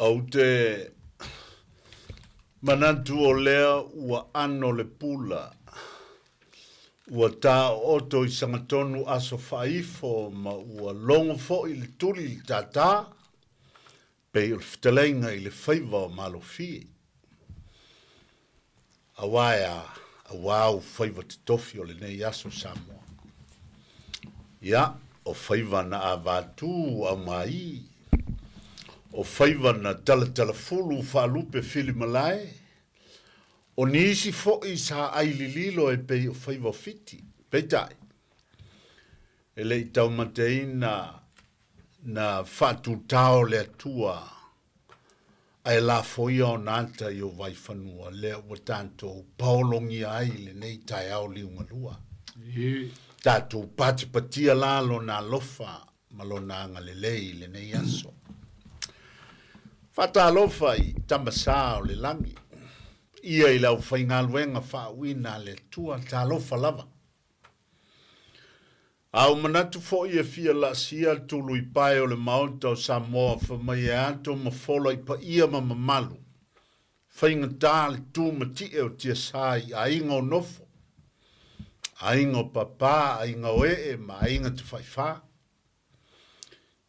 Au te manatu o lea ua ano le pula. Ua tā oto I sangatonu aso whaifo ma ua longo fo I le tuli I tata. Pei o le fitalenga I le whaiva o malofi. Awaia, awau whaiva te tofi o le nei aso Samoa. Ia, o whaiva na a vātū a mai. O whaiva na tala fulu whaalupe fili malai. O nisi fo'i sa ailililo e pei o whaiva fiti. Peitai. E lei tau matei na whatu tau le atua. Ai la foia o nanta I o vai whanua. Lea ua tanto paolongi ai le nei tai au liunga lua. Tātou patipatia lalo na lofa malo na ngalelei le nei aso. Fata lofa I tamasa o le langi. Ia I lau whaingaluenga whauina le tua ta lofa lava. Au manatu fo ia fia la sia tulu I pae o le maota o Samoa whamai e ato ma fola I pa ia ma mamalu. Whainga tā le tū ma ti e o tia sai a inga o nofo. A inga o papa, a inga o ma a inga te whaifa.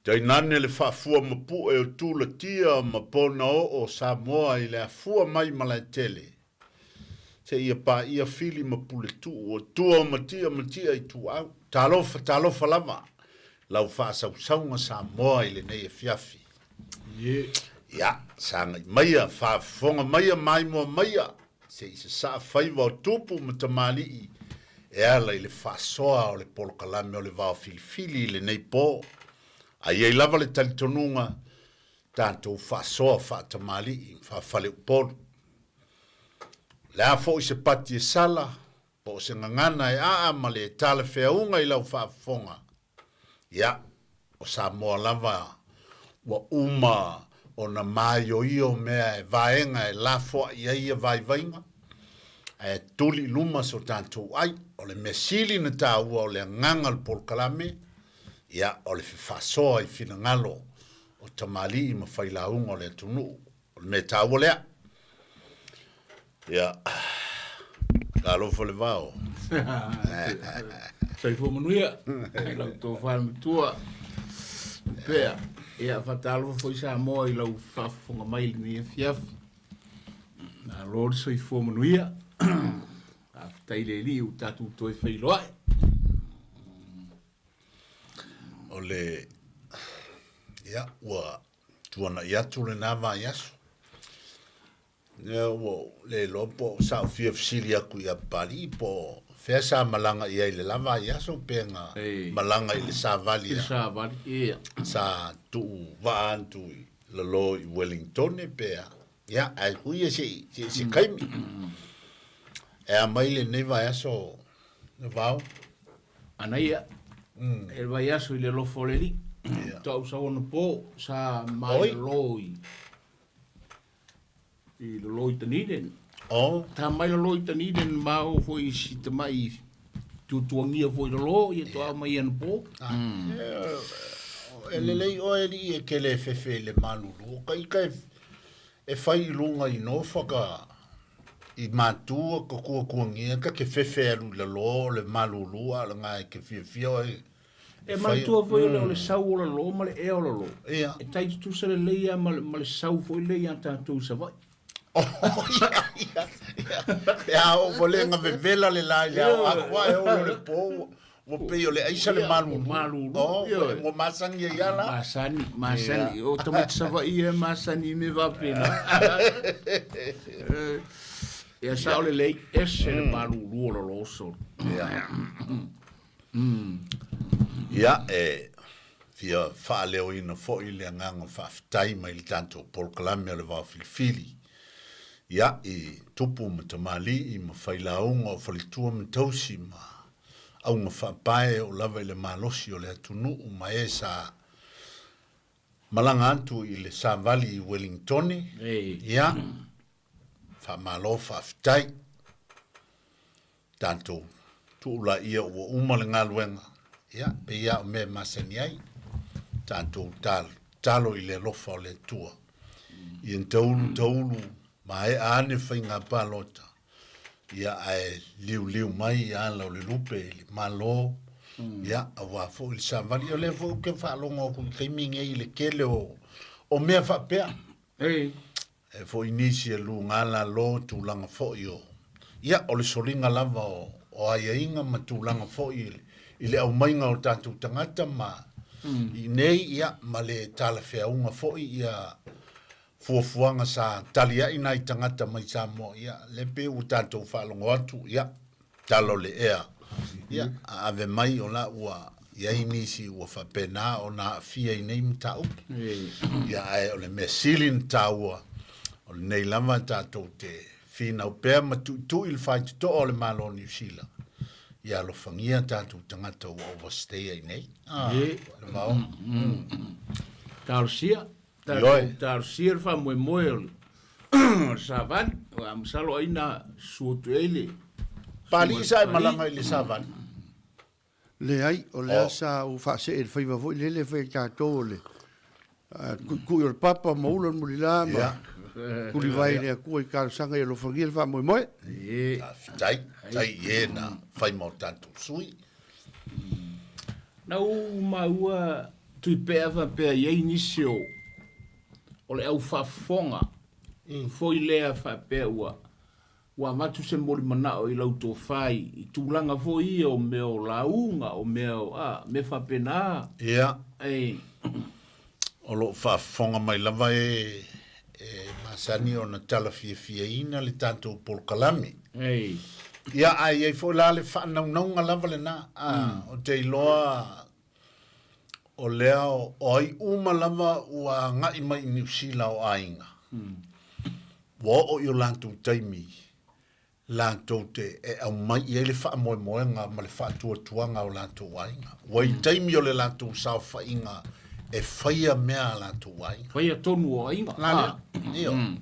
Tai nane le whaafua mapu e o tūla tia ma pona o Samoa I le afua mai malaitele. Te ia pa ia fili mapu le tū o tua o matia I tu au. Talofa lava. Lau whaasaunga Samoa I le nei e fiafi. Ia, sanga I maia, whaafonga maia mai mua maia. Se I se saa whaiva o tupu matamali I. E ala I le whaasoa o le Polokalame o le Vaofilifili I le nei po. Ai ei lava le talitonunga tātou whaasoa whaatamali I whaafale upolu. Le a fo I se pati e sala, po se ngangana e ma le tala whiaunga I lau whaafonga. Ia, o Samoa lava, wa uma o na mai o io mea e vaenga e la foa I ia vai vainga. E tuli luma so tātou ai, o le mesili na tāua o le nganga le Polokalame. Ia, o le whasoa I whina ngalo, o tamali I mawhailaunga o le atunuu, o le me tāua lea. Ia, la lofa le vao. Sai fo manuia, I lau Tofà mitua, pea, ia whatalo fo I Samoa I lau whafonga mai ni e fiafi. Na lori sai fo manuia, a whataile li u tatu toi whailoai. Ole, ia, ua, tuana iatu le nava iasu. Ia, ua, le lopo, sa ufia fisili aku ia pali, po, fea sa malanga ia I le lava iasu, penga malanga I le sa vali. Le sa vali, ia. Sa tuu vaantu I lalo I Wellington e pea. Ia, ai huia si kaimi. E a maile neva iaso, ne vau. Ana ia. E vai aso I le lofo le li. Tau sa ona po, sa mai loi. I loi taniden. Ta mai loi taniden mau foi si te mai tuangia foi loi, e toa mai ana po. E lelei o e li e ke le fefe le malulu. Ka e fai lunga I no whaka I mātua ka kuangia, ka ke fefe alu le lo, le malulu, ala ngai ke fia E mātua foi o le sau o le lo, ma le e o le lo. E tai tu se le leia, ma le sau foi leia tātou sa vai. Ia. Ia, o volenga vevela le lai, akua e o le po, o peo le aisa le malulu. O masangi e iala. Masani. O tamati sa vai e masani me vapena. Ia sa o le lei, ese le malulu o le loso. Ia, fia whaaleo ina fo I le nganga whaafitai mai le tanto Polokalame o le Vaofilifili. Ia, I tupu matamali I mawhailaunga o whalitua matausi ma au nga whaapae o lava I le malosi o le atunuu ma e sa malanga antu I le sa vali I Wellington. Ia, whaamalo whaafitai. Tanto tuula ia ua umale ngaluenga. Ia, pe ia o me masani ai. Tanto talo I le lofa o le tua. I en taulu, ma e ane whainga palota. Ia ai liu mai ia lau le lupe, le malo. Ia, awa fo il savali, o le fo ke whalonga o kaiminga i le kele o mea whapea. E fo inisi e lu ngala lo tu langa fo i o. Ia, o le solinga lava o aia inga ma tu langa fo i le au mainga o tātou tangata ma i nei ia ma le tala whea unga fo i ia fuafuanga sa talia ina i tangata mai Samoa ia le pe u tātou whalongo atu ia talo le ea ia ave mai o la ua ia inisi ua whapena o na fia i nei mtau ia ai o le mea silin taua o le nei lama tātou te fina o pēr ma tu il whai to o le malo New Zealand ia lo fangia tātou tangata ua overstay ai nei le mau Tausia Tausia fa moe savan o amsalo aina suotuele pali sai malanga i le savan le ai o le asa u fa se el faiva vo le fe ka tole ku o papa mo ulo mo lila ma ku li vai le ku i ka sanga i lo fangia fa moe tai e na fai mo tanto sui na u maua tu peva pe ye inicio o le au fafonga foi lea fa pe wa matu se moli mana o i lau Tofà i tūlanga foi o meo launga o meo me fa pena ia o lo fafonga mai lava masani o na tala fia ina le tanto Polokalame ia ai foi la le fa naunga lava le na o te iloa o leo o ai uma lava ua ngai mai New Zealand o ainga. Wa o yo lantu taimi. Lantu te e au mai i le wha moe nga ma le wha tuanga o lantu ainga. Wa i taimi o le lantu sao wha inga e whaia mea lantu ainga. Whaia tonu o ainga.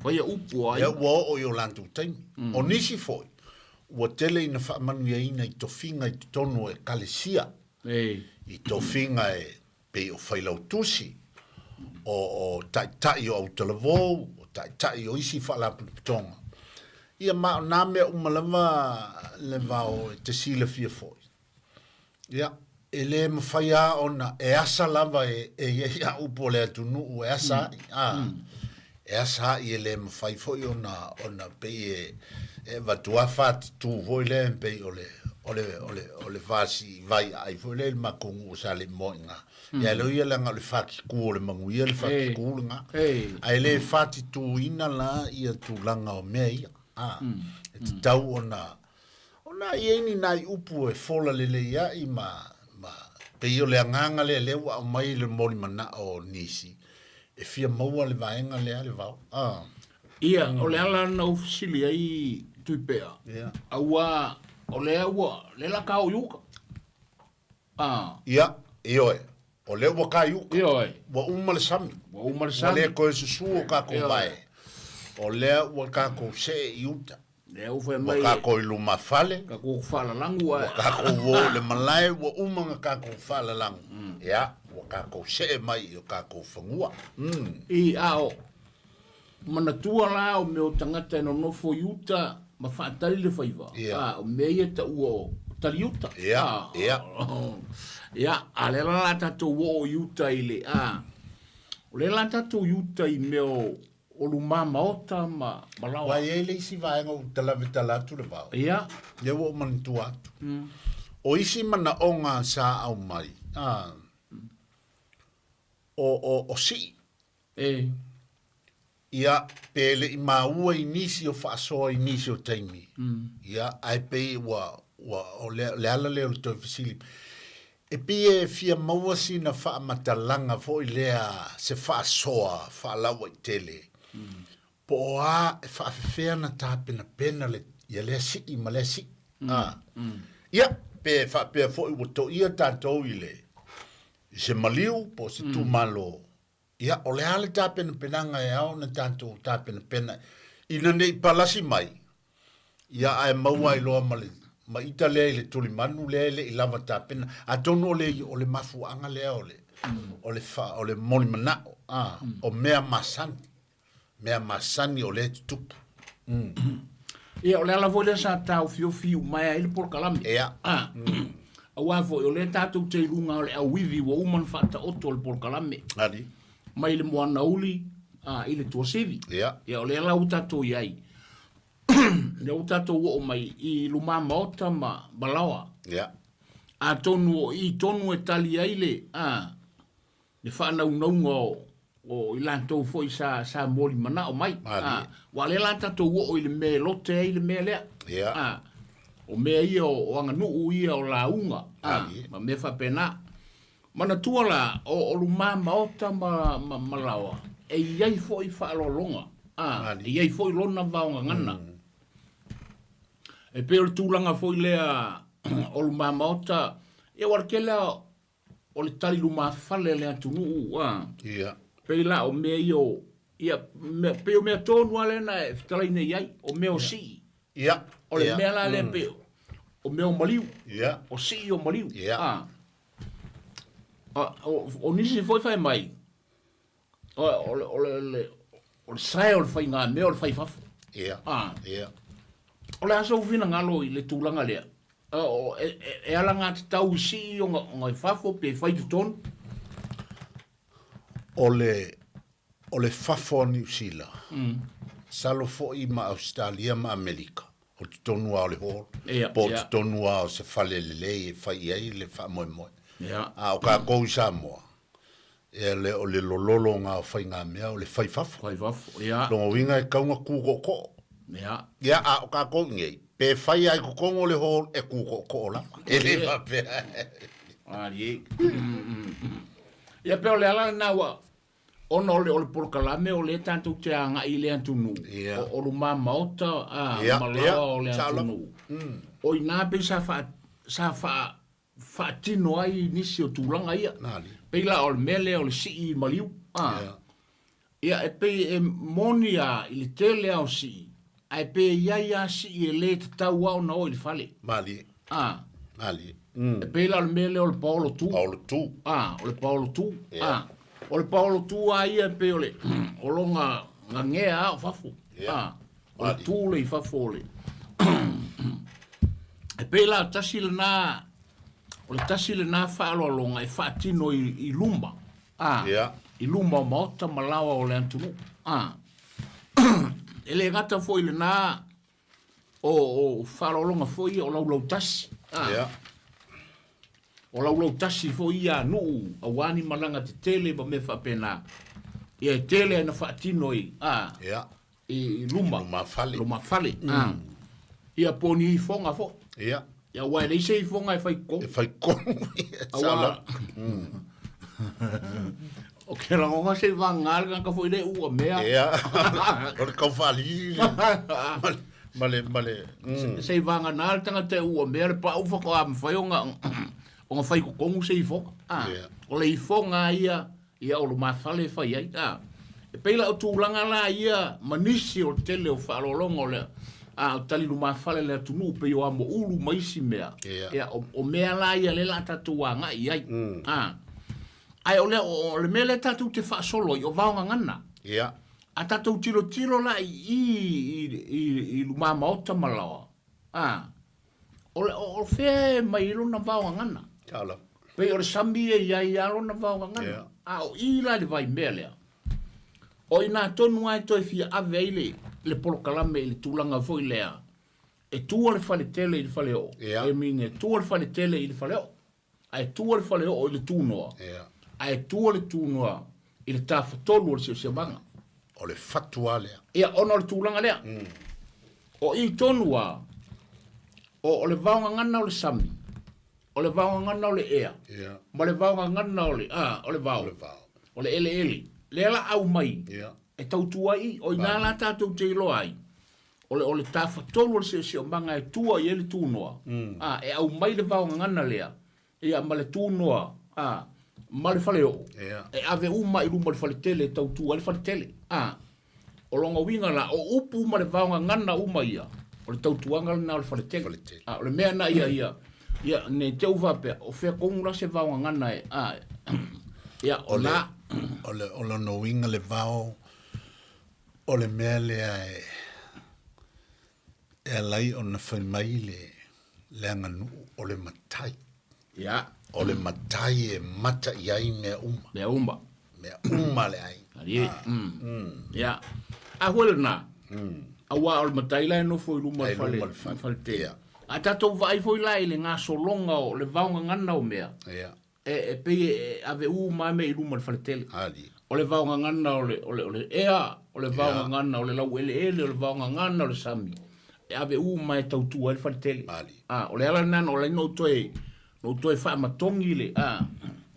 Whaia upu o ainga. Wa o yo lantu taimi. O nisi foi. Ua tele ina wha manu ia ina i tofinga i tonu e kalesia. I tofinga e pe o whailau tusi, o tai o autalavo, o tai o isi whalaputonga. Ia mao nā mea umalama le vau te sila fia foi. Ia, e le mawhaia ona e asa lava e ia upo le atunuu e asa, e asa i e le mawhai foi ona pe e vatua whati tū voi le pe o le vasi vai ai foi le makungu sa le moinga. Ia lo ia langa le faki ku le manguia le faki ku nga. Ai le fati tu ina la ia tu langa o mea ia. E tau ona ia ni nai upu e fola le ia i ma pe io le anganga le wa mai le moli mana o nisi. E fia maua le vaenga le vau. Ia o le ala na ofisili ai tuipea. Aua o le aua le la kao yuka. Ia, ioe. O le wa kai uka. Ioe. Wa umale sami. Wa umale sami. O le koe susuo ka ko vai. O le wa ka ko se iuta. Le ufe mai. Wa ka ko ilu mafale. Ka ko fala langu ai. Wa ka ko wo le malai wa umanga ka ko fala langu. Ia, wa ka ko se mai o ka ko fangua. I ao. Mana tua la o meo tangata no nofo iuta ma whaatari le whaiva. O mea ta uo tariuta. Ia. Ia, a le la tatou o iuta i le o le la tatou iuta i meo o luma maota ma lawa. Wa e le isi vaenga o talavitala tu le vau. Ia. Ia wo manitu atu. O isi mana onga sa au mai. O si. Ia pele i maua inisi o whaasoa inisi o taimi. Ia ai pe o le ala leo le toi fasili. E pie fia maua sina wha matalanga fo i lea se whaasoa, whaalawa i tele. Po a e whaafewhea na tāpena pena le ia lea si i ma lea si. Ia pe whaapea fo i wato ia tātou i le. Se maliu po se tu malo. Ia o le ale tāpena penanga e au na tātou tāpena pena. Ina nei palasi mai. Ia ai maua i loa mali. Ma ita lea i le tuli manu lea i lava tāpena. A tono o le mafuanga lea o le moli manao. O mea masani. mea masani o le tupu. Ia o le ala foi le sa tau fiu mai ai le Polokalame. Ia. Awa foi o le tatou te runga o le awivi wa uman fata oto le Polokalame. Ali. Mai le moana uli i le tuasivi. Ia o le ala utatou iai. Le utatou o mai i luma maota ma balawa. Ia. A tonu i tonu e tali ai le le whanaunga o i lantou foi sa moli mana o mai. Wa le lantatou o i le me lote ai le me lea. O mea ia o anganuu ia o la unga. Ma me whapena. Mana tuala o luma maota ma lawa. E iai foi whaalolonga. E iai foi lona vaonga ngana. E pe o le tūlanga foi lea o luma maota. E warkela o le tali luma fale le atunuu. Pe la o mea io. Pe o mea tonu ale na e fitalaine iai. O mea o si. O le mea la le pe. O mea o maliu. O si o maliu. O nisi foi fai mai. O le sae o le fai ngā mea o le fai fafu. O le asa uvina ngalo i le tūlanga lea. E ala ngā te tau si o ngai fafo pe fai tu tonu. O le fafo New Zealand. Salo fo i ma Australia ma Amerika. O te tonua o le horo. Po te tonua o se fale le e fai ai le fa moe moe. O ka kou Samoa. E o le lololo ngā fai ngā mea o le fai fafo. Longo winga e kaunga kūko ko. O ka kou ngei. Pe fai ai kukongo le horo e kūko ko la. E le fape. Ia pe o le ala na wa. Ona o le Polokalame o le tantou te anga i le atunuu. O luma maota malawa o le atunuu. O ina pe sa tino ai nisi o tūlanga ia. Pe la o le mele o le si i maliu. Ia e pe e moni a i le tele au si. A e pe ia si i e le te tau au na o i le fale. Mali. E pe la o le mele o le Paolo tu. O le Paolo tu. O le Paolo tu a ia pe o le o longa ngangea o fafu. O le tu le i fafu le. E pe la tasi le na o le tasi le na whaalo longa e whaatino i lumba. I lumba o maota malawa o le antunu. E le gata foi le na o whaalo longa foi o lau tasi. O lau tasi fo ia nuu a wani malanga te tele ba me whapena. Ia tele ana whaatino i luma. Luma fale. Ia poni i fonga fo. Ia wai le se i fonga e whai kong. E whai kong. Sala. O ke rangonga se wangālga ka fo i le ua mea. O le kau whali. Male. Se i wangālga tanga te ua mea le pa ufa ko am whaiunga. O nga whai kukongu se i fonga. O le i fonga ia o lo mawhale whai ai. E peila o tūlanga la ia manisi o tele o whaalolonga o le o tali lo mawhale le atunuu pe o amo ulu maisi mea. O mea la ia le la tatu a ngai ai. Ai o le mea le tatu te whaasolo i o vaonga ngana. A tatu tiro la i lo mamaota malawa. O whea mai ilo na vaonga ngana. Pei o le sami e iai alo na vaonga ngana. O ila le vai mea lea. O ina tonu ai toi fia ave ai le Polokalame le tūlanga foi lea. E tua le fale tele i le fale o. E mine tua le fale tele i le fale o. A e tua le fale o i le tūnoa. A e tua le tūnoa i le tāwhatolu o le se manga. O le fatua lea. Ia ono le tūlanga lea. O i tonua o le vaonga ngana o le sami. O le vaonga ngana o le ea. Ma le vaonga ngana o le vao. O le ele. Le ala au mai. E tautua i, o ina la tātou te ilo ai. O le tāwhatolu o le se manga e tua i ele tūnoa. E au mai le vaonga ngana lea. Ia ma le tūnoa. Ma le fale o. E ave uma i luma le fale tele e tautua le fale tele. O longa winga la, o upu ma le vaonga ngana uma ia. O le tautuanga na o le fale tele. O le mea na ia. Ia, ne te uwa pia, o whea kongura se vaonga ngana e. Ia, o la. O le no winga le vao. o le mea lea e lai o na whai mai le anganu o le matai. Ia. O le matai e mata i ai mea uma. Mea uma. Mea uma le ai. Ari. Ia. A huele na. A wa o le matai lai no foi luma fale te. A tatou vai foi lai le ngā solonga o le vaunga ngana o mea. Ia. E pe ave uma me i luma fale tele. Ali. O le vaunga ngana o le ea, o le vaunga ngana o le lau ele, o le vaunga ngana o le sami. E ave uma e tautua e fale tele. Ali. O le ala nana o le no toe wha matongi le,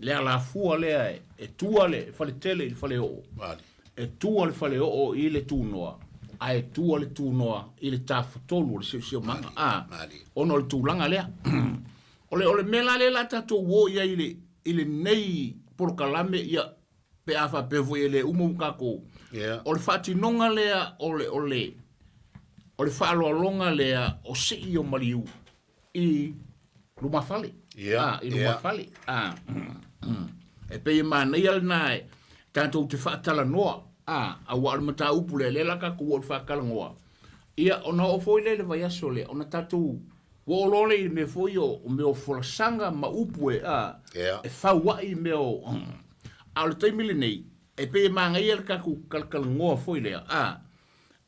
le ala fua lea e tua le fale tele i fale o. Ali. E tua le fale o i le tūnoa. A e tua le tūnoa i le tāwhatolu o le sio manga. Ono le tūlanga lea. O le mela le la tatou wo ia i le nei polokalame ia pe afa pe voi le umu kako. O le whatinonga lea o le whaaloalonga lea o sei o mariu i lumafale. I lumafale. E pe i mānei al nae tātou te whaatala noa. A wa al mata upu le laka ko o whakala ngoa. Ia ona o foi le vai aso le ona tātou wo lole i me foi o me o folasanga ma upu e whauai me o a le taimile nei e pe mangai al kaku kalkal ngoa foi le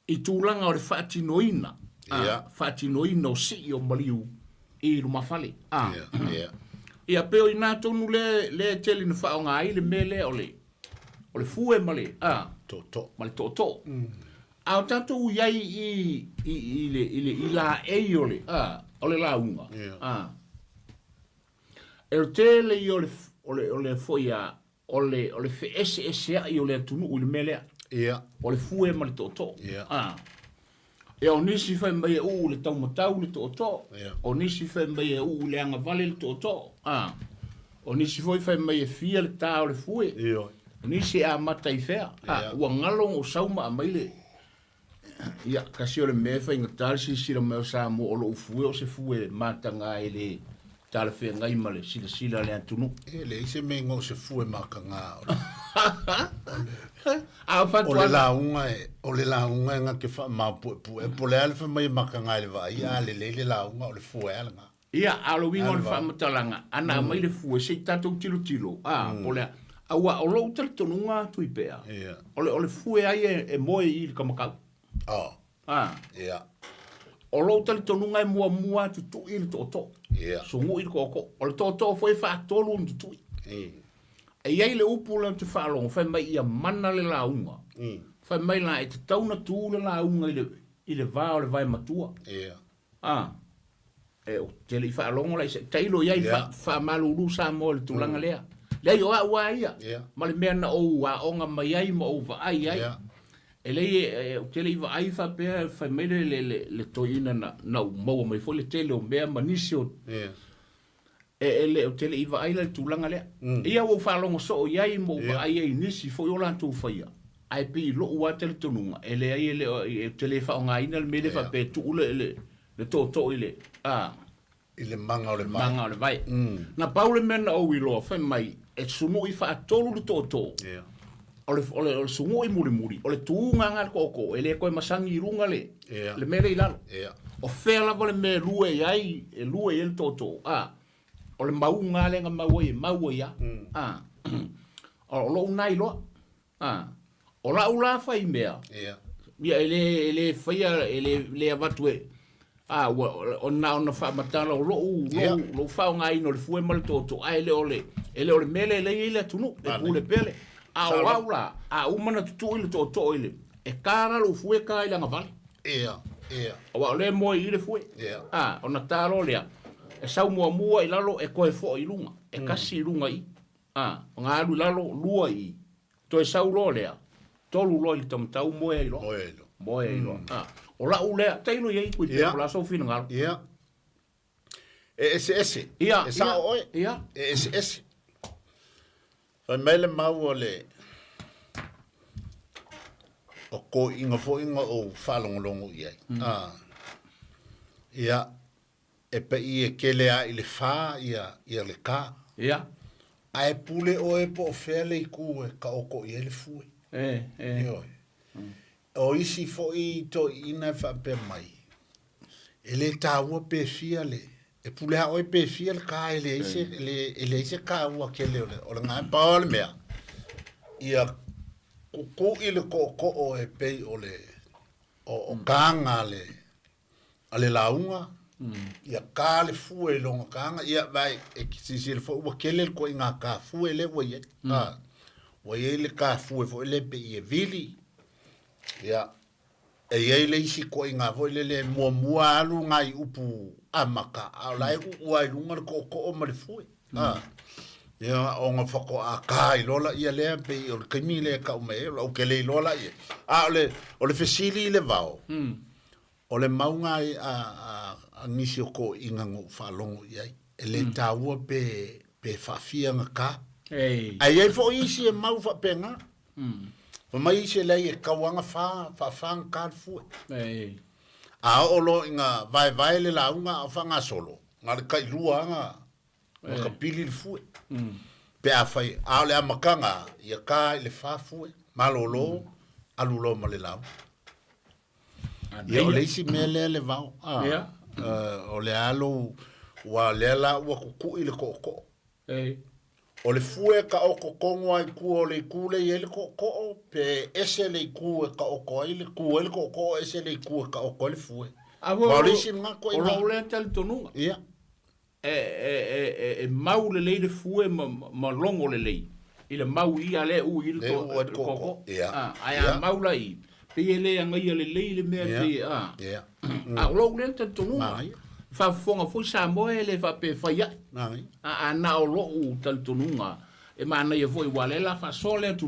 i tūlanga o le whaatinoina whaatinoina o si o mariu i lumafale ia pe o i nā tonu le teli na whaonga ai le mele o le fue male Toto. Male toto a o tātou iai i la ei o le la unga e o tele i o le foia o le fe ese i o le atunuu i le melea o le fue ma le toto e o nisi fai mai e u le taumatau le toto o nisi fai mai e u le anga vale le toto o nisi fai mai e fia le tā o le fue o nisi a mata i fea ua ngalong o sauma a maile ia kasi o le mea fai ngatari sila mea sa mo o lo ufue o se fue matanga e le tala fea ngai ma le sila le atunuu le ise me ngō se fue maka ngā o le launga ngā ke wha mapue e po le alfa mai maka ngā le vai le launga o le fue ala ngā ia alo winga o le wha matalanga ana mai le fue se tatou tilo po le aua o lo tala tonunga tui pea o le fue ai e moe i le kamakau o lo tala tonunga e mua tutu i le toto sungu i le koko o le toto foi whaatolu ni tutu e iai le upu le te whaalonga whai mai ia mana le launga whai mai la e te tauna tū le launga i le vā o le vai matua e o te li whaalonga la i teilo iai whaamalulu sa mo le tūlanga lea lei o ua ia ma le mea na ou a onga mai ai ma ou va ai e lei o tele iwa ai fa pea fai mele le toina na maua mai foi le tele o mea manisi o e le o tele iwa ai le tūlanga lea ia o whalonga so o iai mo va ai ai nisi foi o lantou whaia ai pi lo ua tele tonunga e le ai le tele whaonga ina le mele fa pe tu le to i le i le manga o le vai na paule mena o iloa fai mai e sunu i whaatolu le toto o le sungu i muri o le tuunga ngā koko e le koe masangi i runga le mele i lalo o whea lava le me lue i ai e lue i le toto o le maunga le ngā maua ia o lo unai loa o la ula whai mea ia e le whaia e le avatue o na whaamatala o lo whaonga ino le fue ma le toto ele o le mele le ile tunu e pule pele o aula umana tutu ile toto ile e kara lo fue ka ile ngavale o le mo ile fue o na talo lea e sau mua i lalo e koe fo i lunga e kasi i lunga i ngā alu lalo lua i to e sau lo lea tolu lo i tamtau moe i lo o la ulea taino ia iku i te la so fina ngalo ese e sa oe ese fa mele mau ole o ko inga fo inga o falongolongo ia ia e pe i e kele a ile fa ia le ka ai pule o e po fele i ku e ka oko i ele fue o isi fo I to ina fa pe mai. Ele taua pe fia le. E pule ha oi pe fia le ka ele ise ka ua ke le o le ngai pa o le mea. Ia kuku I le ko o e pei o le o kanga ale launga. Ia ka le fue longa kanga ia vai e kisi le fo ua ke le ko inga ka fue le wa ye. Wa ye le ka fue fo le pe e vili. Ia e ye le isi ko inga vo le mua alu ngai upu amaka a lai u ai lunga ko o ma le fue. Ia o nga fako a kai lola ia le pe o ke mi le ka o me o ke le lola ia. O le fesili le vao. O le maunga a nisi o ko inga ngu whalongo iai. E le taua pe whawhia nga ka. Ai ei fo isi e mau whapenga. O mai isi e lei e kawanga whawhang ka fue. A olo inga vai le launga a whanga solo. Nga le kai rua nga ka pili le fue. Pe a whai a le amakanga ia ka le whafue. Malolo alulo ma le launga. Ia o le isi mea le vau. O le alo wa le la ua kuku I le koko. O le fue ka oko kongo ai ku o le ku le ele koko pe ese le ku ka oko ai le ku ele koko ese le ku ka oko le fue. Ma le isi mga ko ina. O le tal tonunga. Ia. E mau le fue ma longo le lei. I le mau I ale u I le koko. Ai a mau la I. Pe ele anga ia le le mea pe a lo le te tonu fa fonga fo sa mo ele fa pe fa ya na o lo u tal tonunga e mana ia foi wale la fa sole tu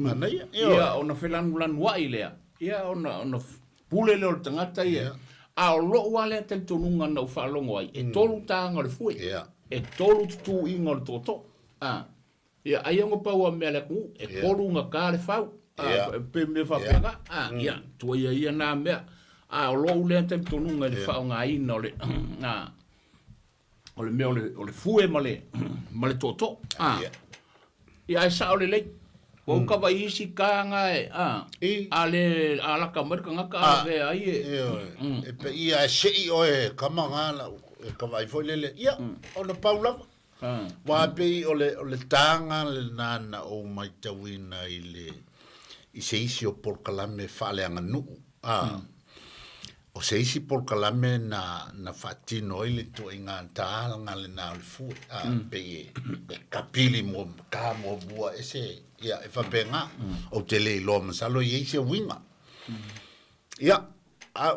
ia ona felan lan wa ile ia ona pule le tangata ia a lo wale tal tonunga no fa longo ai e tolu tanga le foi e tolu tu ingo toto ia ai ngo pa wa mele ku e kolu nga ka le fa pe me fa pega ia tu ia na me o lo le te tonunga le fa nga ina o le o le me o le fue male toto ia sa o le le o ka vai isi ka nga ale ala ka mer ka ka ve ai e pe ia se I o e ka manga e ka vai foi le ia o le paula wa pe o le tanga le nana o mai tawina I se isi o Polokalame Vaofilifili. O se isi Polokalame na whatino I le to inga taala nga le na le fue. Pe kapili mo ka mo bua ese ia e whapenga o te le lo masalo I isi winga. Ia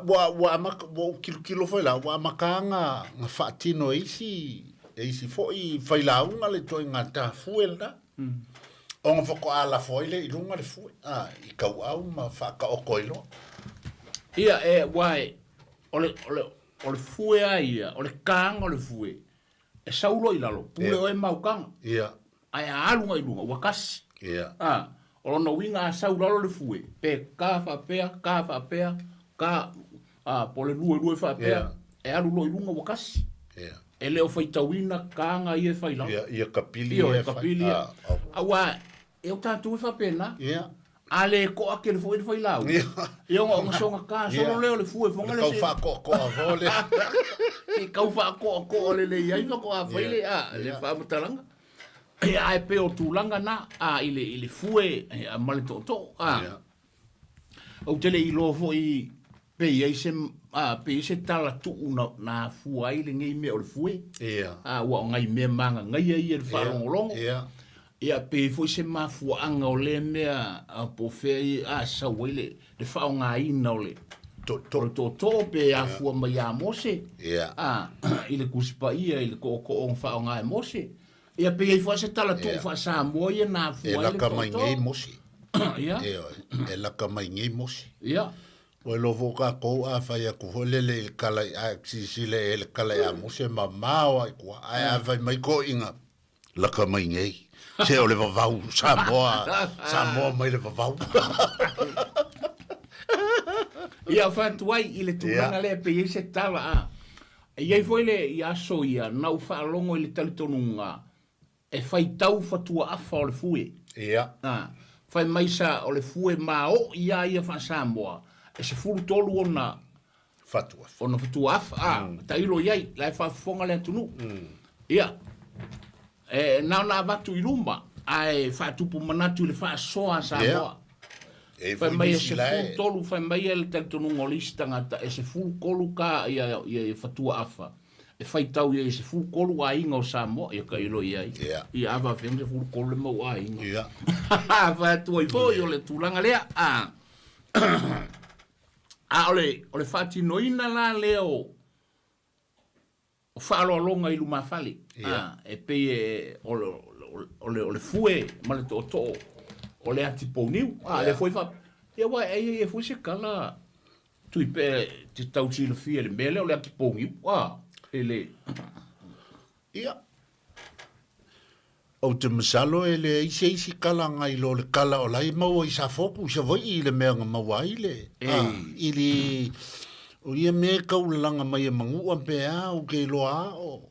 wa kilo foi la wa makanga nga whatino isi foi whailaunga le to inga ta fuelda. O nga whako ala foile I runga le fue. I kau au ma whaka o koilo. Ia wai, o le fue ia, o le kanga o le fue. E saulo I lalo, pule o e maukanga. Ia. Ai a alunga I lunga, wakasi. Ia. O lona winga a saulo lalo le fue. Pe ka whapea, ka pole lue whapea. E alulo I lunga wakasi. Ia. E leo whaitawina kanga I e whailau. Ia kapili e whai. Awa, e o tātou I whapena. Ia. Ale ko ake le foi lau. Ia nga songa ka, solo leo le fue fonga le se. Kau whako a vole. E kau whako le iai whako a whaile le whamatalanga. E ai pe o tūlanga na, ile fue, male toto. Au tele I lofo I pe iai se tala tuu na fuai le ngei mea o le fue. Ua ngai mea manga, ngai ai le whalongolongo. Ia pe foi se mafuanga o le mea po fei sa wele le fao nga ina o le to pe a fua mai a mose ile kusipa ia ile ko on fao nga mose ia pe foi se tala to fa sa mo ia na fua ile ka mai ngei mose ia ela ka mai ngei mose ia o lo voka ko a fa ia ku le kala a si le el kala a mose mama o ai a vai mai ko inga la ka mai ngei se o le vavau Samoa mai le vavau ia fatuai ile tūlanga le pe se tala ia foi le ia so ia nau fa longo ile talitonunga e fai tau fatua afa o le fue ia fai mai sa o le fue mao ia fa Samoa e se fulu tolu ona fatua afa tailo iai lai whaafonga le atunu ia na vatu i luma ai whaatupu manatu le whaasoa Samoa fai mai e se fulu tolu fai mai e le talitonu ngolisi tangata e se fulu kolu ka ia fatua afa e fai tau ia se fulu kolu a inga o Samoa ia ka ilo iai ia ava fenga se fulu kolu le mau a inga whaatua i fo i o le tulanga lea ole fati noina la leo o whaaloalonga i luma fali e pe ole fue ma le to ole ati pouniu le foi fa ia wa e foi se kala tu pe te tau tilo fia le mele ole ati pouniu ele ia o te masalo ele isi kala ngai lo le kala o lai mau i sa foku sa voi i le mea mau ai le ili o ia me kaulanga mai e mangu ampe o ke loa o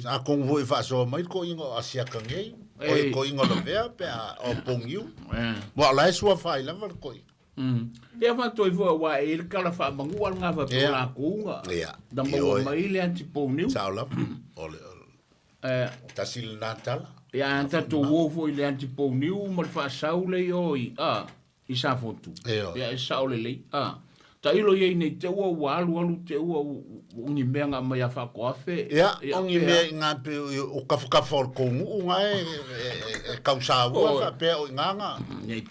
a kong voi fa so mai ko ingo asia kangei o ko ingo lo vea pe o pongiu mo lai sua fai la var ko ia fa toi vo wa e kala fa mangu al nga va la kunga da mo mai le anti poniu saula ole tasil natal ia anta to wo ile anti poniu mo fa saule oi i sa fotu ia saule le ta ilo ye nei te ua alu te ua ungi mea nga mai a whakoafe. Ia, ungi mea ngā pe o kawhakawha ko ngu e kausa ua wha pe o nganga.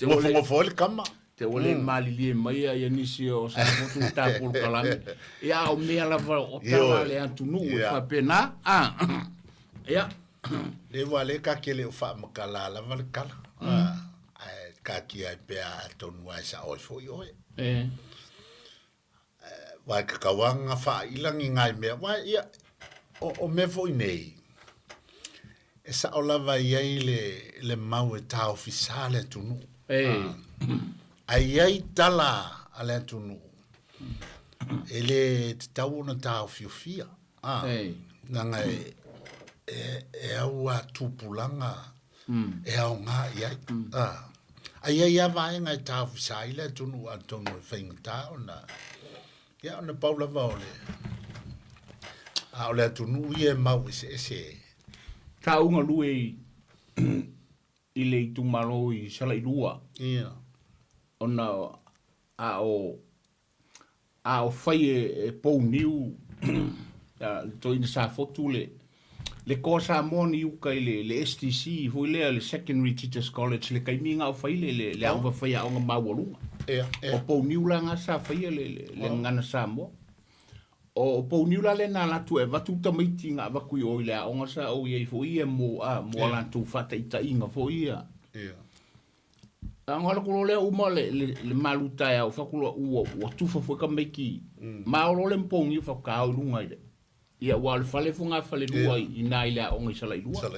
Mo whongo whole kama. Te ole malilie mai a nisi o sa fotu ta Polokalame. Ia o mea lava o tala le atunuu e wha pena. Ia. Le wale ka ke le o wha makala lava le kala. Ka ki ai pe a tonu ai sa oi fo i oe. Wai kakawanga wha ilangi ngai mea. Wai ia, o me fo i nei. E sa o lava iai le mau e tau fisale tunu. Ai ai tala ale atunu. Ele te tau na tau fiofia. Nanga e au a tupulanga. E au ngā iai. Ai ai awa e ngai tau fisale atunu atunu e whaingata o na. Ia ona paula vaole. A ole atunu ia mau ese. Ka unga lue i le i tumalo i sala i lua. Ia. Ona a o fai e pou niu to ina sa fotu le ko Samoa ni uka i le STC foi le Secondary Teachers College le kaiminga o fai le au fai a onga mawalunga. O pou niu la nga sa fai le ngana Samoa. O pou niu la le na latu e watu tamaiti nga wakui o ile a onga sa o iei fo ia mo la tu fata ita inga fo ia. Angala kulo le uma le maluta ya o fakulo o tufa fo ka meki. Ma o le mpongi fa ka o lunga ile. Ia wal fale funga fale lua ina ile a onga sala lua.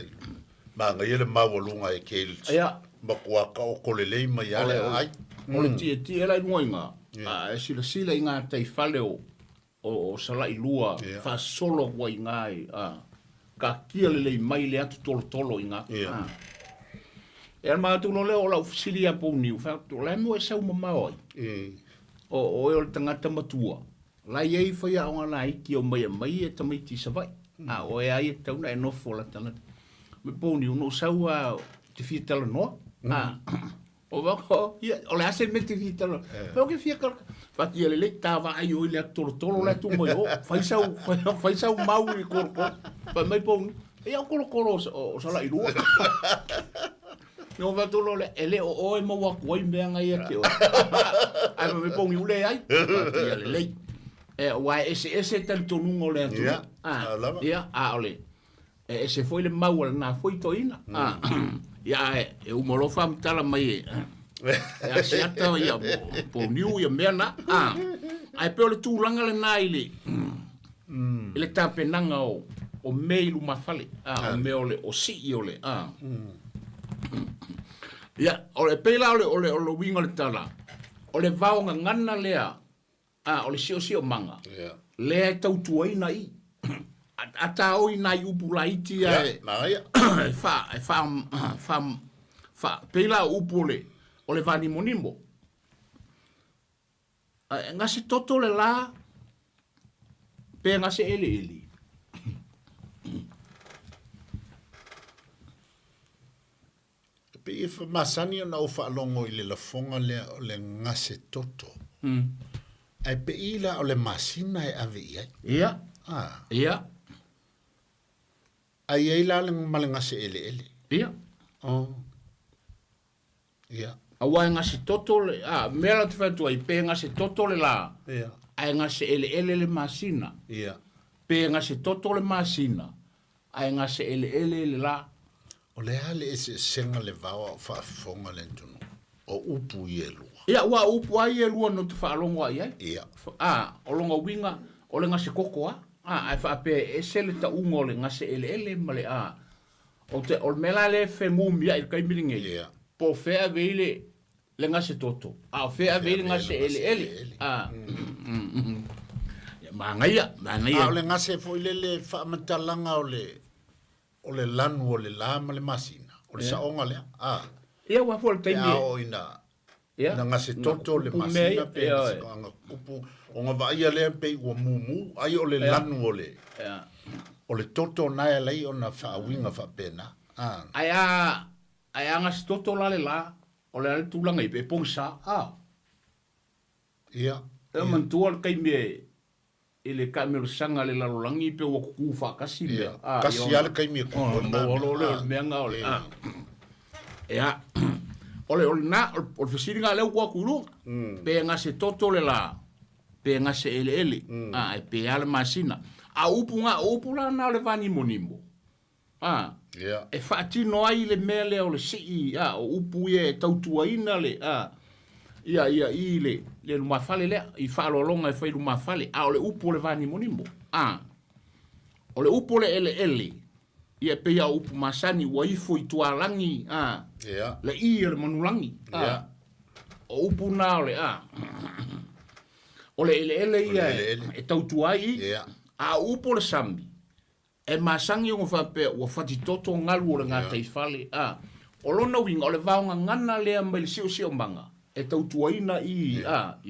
Ma nga ile mawalunga e kel. Ia makua ka o kolelei mai ale ai. Ole tie la inga. A sila inga tai fale o sala lua fa solo wa inga ka kia le mai le atu tolo inga. E ma tu no le ola oficilia po niu fa to le mo esa uma mai. O o tangata matua. La ye fa ya ona la ki o mai e tamiti sa vai. O e ai tau na no fola tana. Me po niu no saua te fitala no. O va ko o le ase me te fitala. Pero que fia fa ti le tava ai o le tolo le tu mo fa sa mau i corpo. Fa mai po e o colo o sala i lua. No va tolo ele o e mo wa koi me nga ia ke o. Ai me pongi ule ai. Le wa ese tal tonu ole atu. Ia ole. Ese foi le mau na foi toina. Ia e o molo fam tala mai. E se ata ia po niu ia mena. Ai pe ole tu langa le naile. Ele tape nanga o meilu mafale. O me ole o si ole. Ia, ole pela ole winga le tala. Ole vaonga ngana lea. Ole sio manga. Lea tau tuaina i. Ata oi na upu la iti ai. Fa pela upu ole. Ole vani monimbo. Ngase toto le la, pe ngase ele. Pe if masani na ufa longo ile la fonga le ngase toto. Ai pe ila o le masina e ave ia. Ia. Ia. Ai ila le malengase ele. Ia. Oh. Ia. Awa ngase toto le, mera te fatu ai pe ngase toto le la. Ia. Ai ngase ele le masina. Ia. Pe ngase toto le masina. Ai ngase ele le la. O le hale ese senga le vawa fa fonga le tunu. O upu ye lua. Ia, wa upu ai e lua no te whaalongo ai ai. Ia. O longa winga, o le ngase kokoa. Ai whaape e sele ta ungo le ngase ele ma le O le mela le fe mumia i kai miringe. Ia. Po fea veile le ngase toto. O fea veile ngase ele. Mangaia. O le ngase fo ile whaamatalaga o le lanu o le lama le masina. O le saonga le. Ia wa fo le taimi. Ia o ina. Na ngase toto le masina pe anga kupu. O nga vaia le pe ua mumu. Ai o le lanu o le. O le toto nai lei o na whaawinga whapena. Ai ngase toto la le la. O le ale tūlanga i pe pongsa. Ia. E mantua le kaimi e le kamero sanga le lalolangi pe o kuku whakasi mea. Kasi ale kaimi e kuku. Ole meanga ole. Ea. Ole na, ole fesiri ngā leo kua kuru. Pe ngase toto le la. Pe ngase ele. Pe ale masina. Upu la na le vani monimo. E whaatino ai le mea leo le sii. O upu e tautua ina le. Ia i le lumafale lea. I whaalolonga e whai lumafale. O le upu le vani monimo. O le upu le ele. Ia pe ia upu masani wa ifo i tualangi. Le i le manulangi. O upu na o le O le ele ia e tautua ai. Upu le sambi. E masangi o whape ua whatitoto ngalu o le ngā teifale. O lona winga o le vaonga ngana lea mai le sio manga. E tautuaina i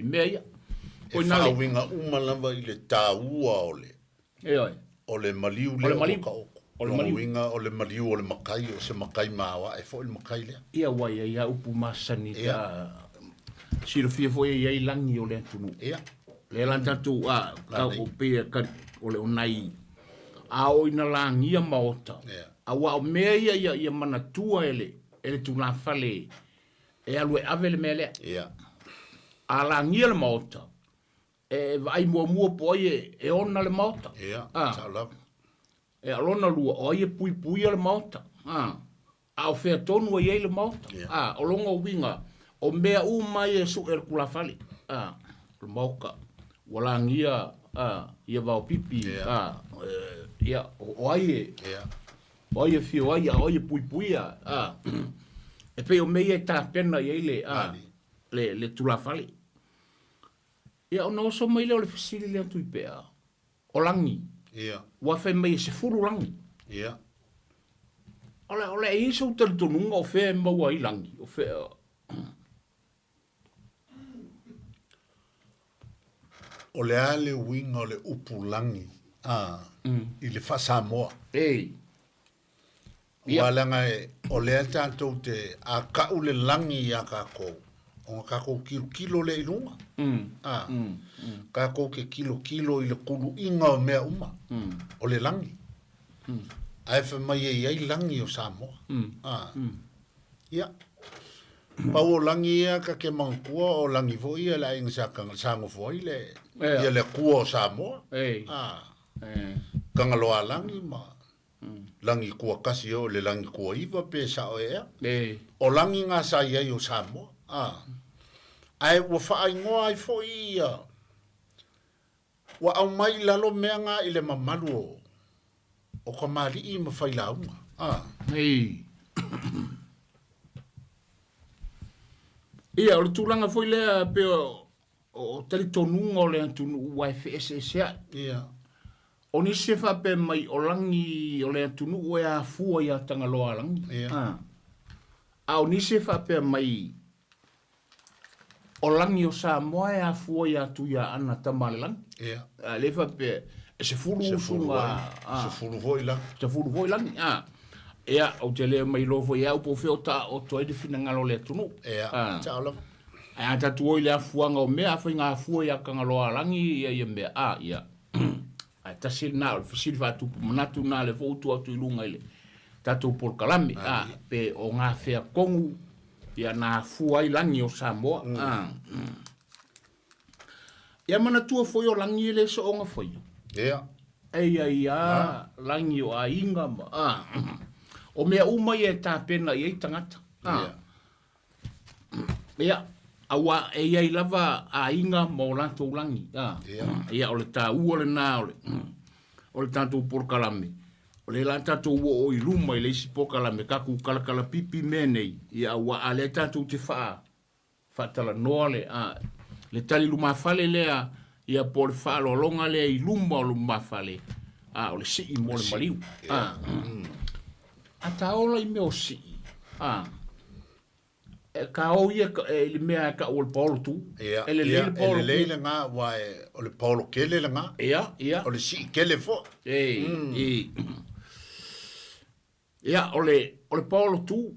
mea ia. E whawinga umalamba i le tāua o le. O le maliu lea o kaoko. O le winga o le maliu o le makai o se makai mawa. E fo le makai lea. Ia wai ia upu masani ta. Siro fia fo ia i langi o le atunu. Ia. Le lantatu o pia o le onai. O ina langia maota. Wa o mea ia manatua ele tuna fale. E alue ave le mele. Ia. A langia le maota. E vai mua po e ona le maota. Ia. Salab. E alona lua o ie pui le maota. O fea tonu e le maota. O longa winga. O mea mai e su el kula fale. Le mauka. Walangia ia vau pipi. Ia o aie. Ia. O aie fio aie o aie pui. E pe o mea e tā pena i le tulafale. Ia o no so mai leo le fasili le atu i pea. O langi. Ia. Wa fe mai se furu langi. Ia. Ole e iso tali tonunga o fe maua i langi. O fe... O le ale winga o le upu langi. I le Samoa. Ei. Walanga o le tātou te a kau le langi a kako. O kako kilo le ilunga. Kako ke kilo i le kulu inga o mea uma. O le langi. Ai wha mai e iai langi o Samoa. Ia. Pau o langi ia ka ke mangkua o langi vo ia la inga sango vo i le. Ia le kua o Samoa. Kangaloa langi ma. Langi kua kasi o le langi kua iwa pe sa o ea. O langi ngā sa iai o Samoa. Ai ua whaai ngoa ai fo ia. Wa au mai lalo mea ngā i le mamalu o ka mali i ma whai launga. Ia, o le tūlanga foi lea pe o tali tonunga o le antunu ua FSSA. Ia. O ni se fa pe mai o langi o le atunu o a fua ia tangaloa langi. Ia. O ni se fa pe mai o langi o Samoa e a fua ia tu ia ana tamalelang. Ia. Lefa pe se fulu sunga. Se fulu hoi lang. Se fulu hoi lang. Ia o te lea mai lofo ia upo feo ta o toi de fina ngalo le tunu. Ia. Tau Ai ta tuoi le afuanga o mea fa nga afua ia kangaloa langi ia mea ia. Ai ta sina o silva tu manatu na le fotu atu ilunga ile. Tatu Polokalame pe o ngā whea kongu ia nā fuai langi o Samoa. Ia mana tua foi o langi ele so o ngā foi. Ia. Ia, langi o a inga ma. O mea umai e tā pena i tangata. Ia, awa e ia i lava a inga ma o lantou langi. Ia, o le tā ua le nā o le. O le tātou Polokalame. O le la tātou o i luma i le isi Polokalame kaku kalakala pipi menei. Ia awa a le tātou te wha. Whatala noa le. Le tali luma fale lea. Ia po le wha lo longa lea i luma o luma fale. O le si i mo le mariu. A taola i meo si. Ka o ia le mea ka o le polo tu. Ia. Ele leile ngā wae o le polo kele le ngā. Ia. O le si kele fo. Ia, o le polo tu.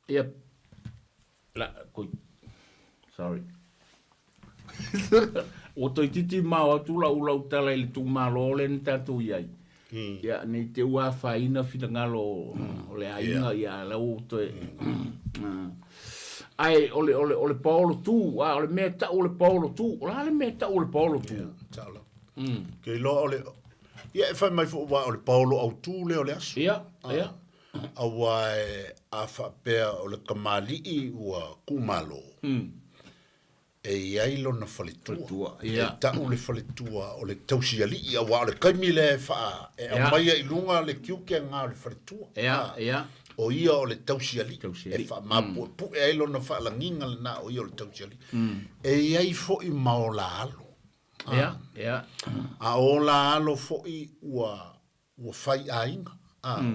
Ia. La, koi. Sorry. O toi titi mau atu la ula utala ili tu malo le ni tatu iai. Ia, ni te ua whaina whina ngalo o le ainga ia lau toi. Ai, o le polo tu, o le mea ta o le polo tu, o le mea ta o le polo tu. Tala. Kei lo o le... Ia, e whai mai fo wa o le polo au tu le o le asu. Ia. A wai a whapea o le kamalii ua kumalo. E iai lona whaletua. E tau le whaletua o le tausiali a wa o le kaimile e wha. E a maia i lunga le kiuke ngā o le whaletua. Ia. O ia o le tausiali. E wha mapu pu e ai lona whaalanginga le nā o ia o le tausiali. E iai fo i maola alo. Ia. A o la alo fo i ua whai ainga.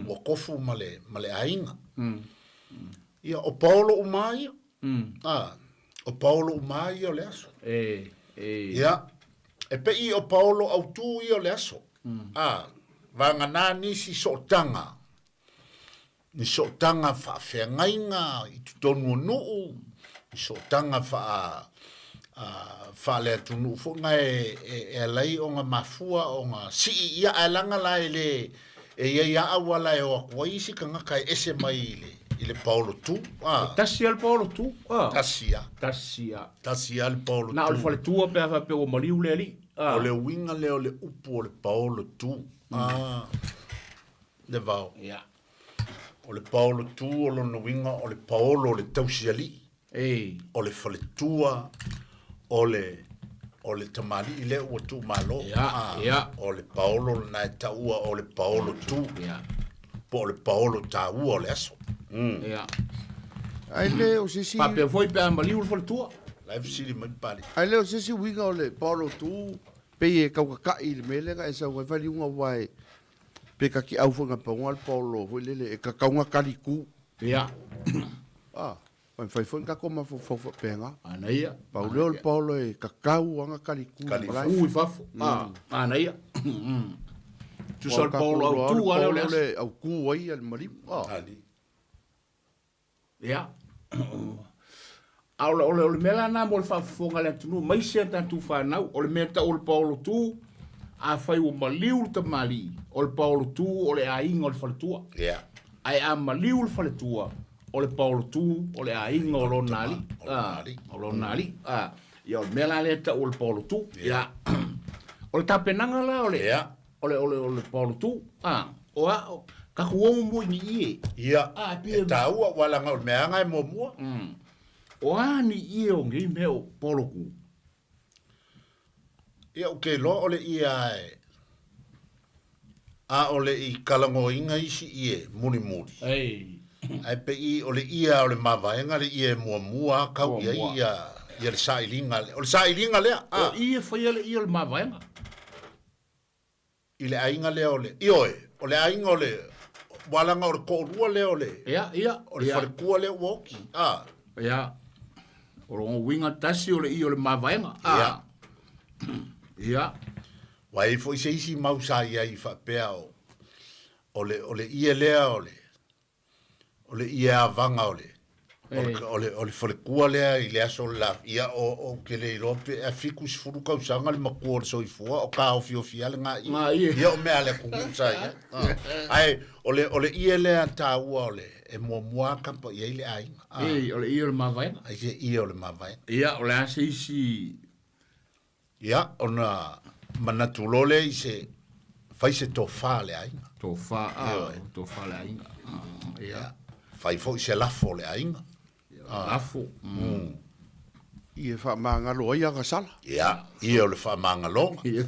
Ua kofu male ainga. Ia o Paulo umaia. O Paulo umai o le aso. Ia. E pe i o Paulo au tu i o le aso. Vanga nā nisi sotanga. Ni sotanga wha whengainga i tutonu nuu. Ni sotanga wha le atunu. Funga e lei o ngā mafua o ngā si ia e langa lai le e ia awala e o akwa isi ka ngaka e ese mai i le Paulo tu. Tasia le Paulo tu. Tasia le Paulo tu. Na o le fale tua pe awa pe o mariu le ali. O le winga le o le upu o le Paulo tu. Le vau. Ia. O le Paulo tu o lona winga o le Paolo o le tausiali. O le fale tua o le tamali i le ua tu malo. Ia. O le Paolo na e taua o le Paolo tu. Ia. Po le Paolo taua o le aso. Ia. Ai le o sisi... Pape foi pe amaliu le fale tua. Lai fisiri mai pari. Ai le o sisi winga o le Paulo tu. Pei e kaukakai le melenga e sa wai whali unga wai. Pe ka ki au funga pa unga le Paulo. Hoi lele e ka kaunga kariku. Ia. Wai whai funga koma fofa penga. Ana ia. Pauleo le Paulo e ka kau anga kariku. Kariku i fafo. Ana ia. Tu sal Paulo au tu ale o le au ku ai al mariu. Ali. Ia. O le mela na mo le whafonga le atunu. Mai se tatu whanau. O le meta o le Paulo tu. A whai o maliu le tamali. O le Paulo tu. O le ainga o le whaletua. Ia. Ai a maliu le whaletua. O le Paulo tu. O le ainga o lo nali. O lo nali. Ia o le mela le ta o le Paulo tu. Ia. O le tapenanga la o le. Ia. O le Paulo tu. O a... Ka kuongo mo ni ie. Ia. E taua wala ngau meanga e momua. O a ni ie o ngi meo poloku. Ia o ke lo o le ia e. A o le i kalango inga isi ie muni muri. Ai pe i o le ia o le mavaenga le ia e mua kau ia le sailinga le. O le sailinga lea. O ie whaia le ia le mavaenga. I le ainga lea o le. Ioe. O le ainga o le. Walanga o le korua lea o le. Ia. O le wharekua lea uoki. Ia. O lo winga tasi o le i o le mavaenga. Ah. Ia. Wai fo se isi mausa ia I whapea o le ia lea o le ia avanga o le fore kua lea I le aso la ia o ke le irope a fikus furu kausanga le makua le soifua o ka ofi ale ngā ia o mea le kungusa ia. Ai, o le ia lea tā ua o le e mua kampa ia I le ainga. Ei, o le i o le mavaenga. Ai se ia o le mavaenga. Ia, o le ase isi. Ia, ona manatulole I se fai se Tofà le ainga. Tofà, Tofà le ainga. Ia. Fai fo I se lafo le ainga. Lafo. Ia wha mangalo ai anga sala. Ia, ia o le wha mangalonga. Ia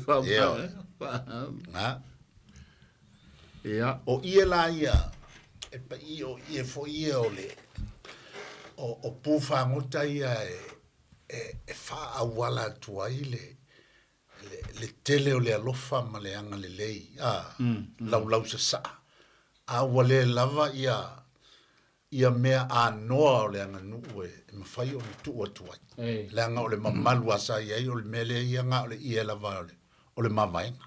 wha Ia. O ia la ia, e pa ia fo ia o le, o pufa ngota ia e wha awala tua I le tele o le alofa ma le anga le lei. Lau sasa'a. A wale lava ia mea a noa o le anga nuu e mawhai o le tua tua. Le anga o le mamalu asa ia o le mele ia nga o le ia lava o le mamaenga.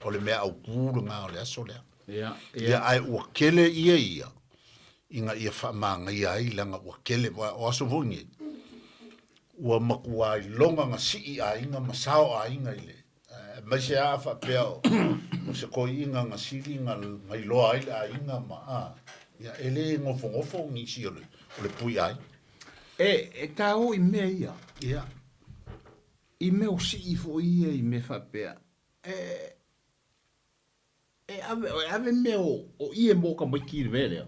O le mea au kuru nga o le aso lea. Ia ai ua kele ia. Inga ia whamanga ia ai langa ua kele o aso vungi. Ua makua I longa nga sii a inga masao a inga I le. Mai se a whapea o se koi inga nga siri nga iloa ai le a inga ma ia ele ngofo ngisi o le pui ai. E tau I mea ia. Ia. I mea o sii fo ia I me whapea. Ave mea o ia mo ka mai ki vele.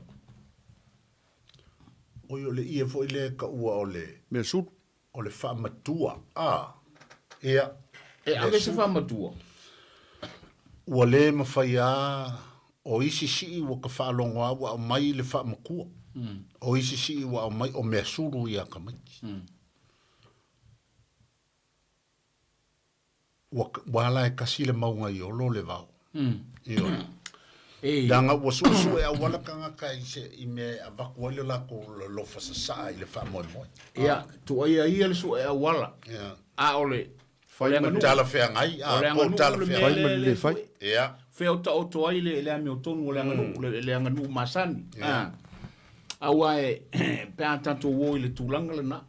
Oi o le ia fo ile ka ua o le Mea suru. o le whaamatua. Ia. Ave se whamatua. Ua le mawhai o isi sii ua ka whaalongo a ua o mai le whaamakua. O isi sii ua o mai o mea suru ia ka mai. Wala e kasi le maunga I olo le vau. Ia. Danga ua su e a wala kanga ka I me a vakuaile la ko lo sasa'a I le whaamoe. Ia, tu ai ia le su e a wala. Ia. A ole. Fai ma tala whea ngai. Po tala whea Fai ma le fai. Ia. Feo ta o to ai le ame o tonu o le anga nu masani. Aua e pe a tato wo I le tūlanga le na.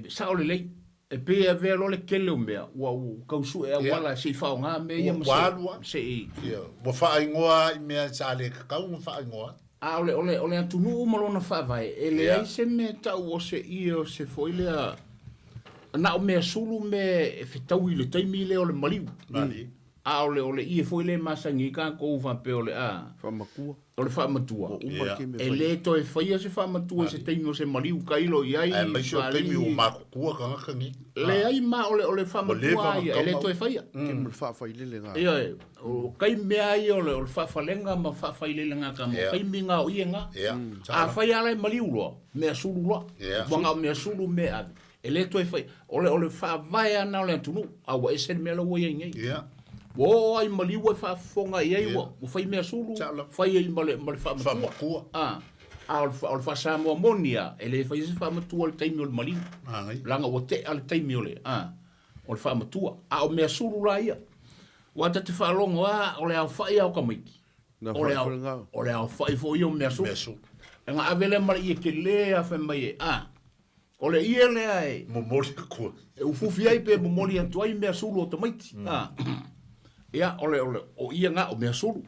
Sa o le lei. E pe a vea lo le kele o mea. Ua kausu e a wala se I whao ngā mea ia ma se I. Ua wha ingoa I mea sa le kakau ma wha ingoa. A ole atunuu malona whaavai. E le ai se mea tau o se I o se foile a na o mea sulu me e whetau I le taimi le o le maliu. A ole I e foile masangi ka kou whape o le a. Whamakua. O le whaamatua. E le to e whaia se whaamatua se taimi o se maliu kailo I ai. E mai se o taimi o makukua ka ngakangi. Le ai ma ole whaamatua ia. E le to e whaia. Ke mo le whaafairile ngā. Ia e. O kai mea ai ole whaafalenga ma whaafairile ngā ka mo. Kai mi ngā o ia ngā. A whaia alai maliu loa. Mea sulu loa. Wanga o mea sulu mea ave. E le to e whai. Ole whaavai ana ole atunuu. Awa e sen mea lau ia ngai. Ia. Wo ai maliu e whaafonga i ai wa. O whai mea sulu. Whai ai male whaamakua. A ole whaasamoa monia. E le whai se whaamatua le taimi o le maliu. Langa o te ale taimi o le. O le whaamatua. A o mea sulu la ia. Wata te whaalongo a ole au whai au kamaiki. Ole au whai fo i o mea sulu. E ngā avele mara i e ke lea whai mai e. Ole ia lea e. Momoli kua. E ufufi ai pe momoli atu ai mea sulu o tamaiti. Ia, ole, o ia ngā o mea sulu.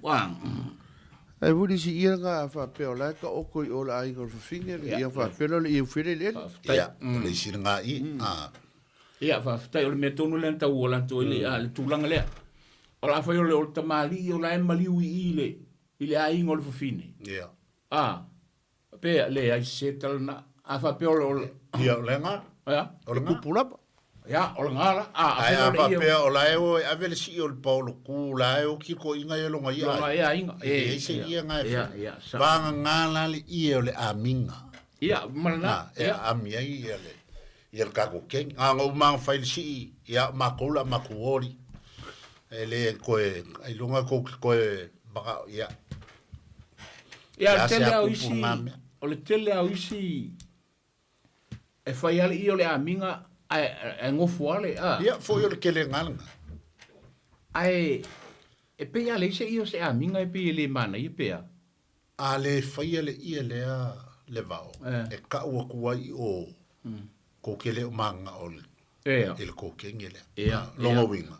E wuri si ia ngā whapea o lai ka oko I ola ai ngā whawhinga. Ia whapea le I uwhire le. Ia, le isir ngā I. Ia, whawhitai ole mea tonu le ntau o lanto I le tūlanga lea. O la whai ole o tamali o la e maliu I le ai ngā o le whawhine. Ia. Pea le ai setala na. A whapea ole. Ia, le ngā. Ia. Ole kupulapa. Ia, ole ngāra. Ai a papea o lae o avele si o le paulo ku lae o kiko inga e longa ia. Longa ia inga. E se ia ngai. Ia. Vanga ngā lali ia o le aminga. Ia, marana. Ia amia ia le. Ia le kako keng. Ngā umanga whaile si ia makola makuori. E le koe, ai longa koe baka ia. Ia, tele au isi. O le tele au isi. e fai ale i o le aminga e ngofu ale. Ia, fo i o le kele ngalanga. Ai, e pe ale se i o se aminga e pe le mana i pea. A le fai ale i lea le vao. E ka ua kuai o ko kele o manga o le. Il ko kenge le. Longa winga.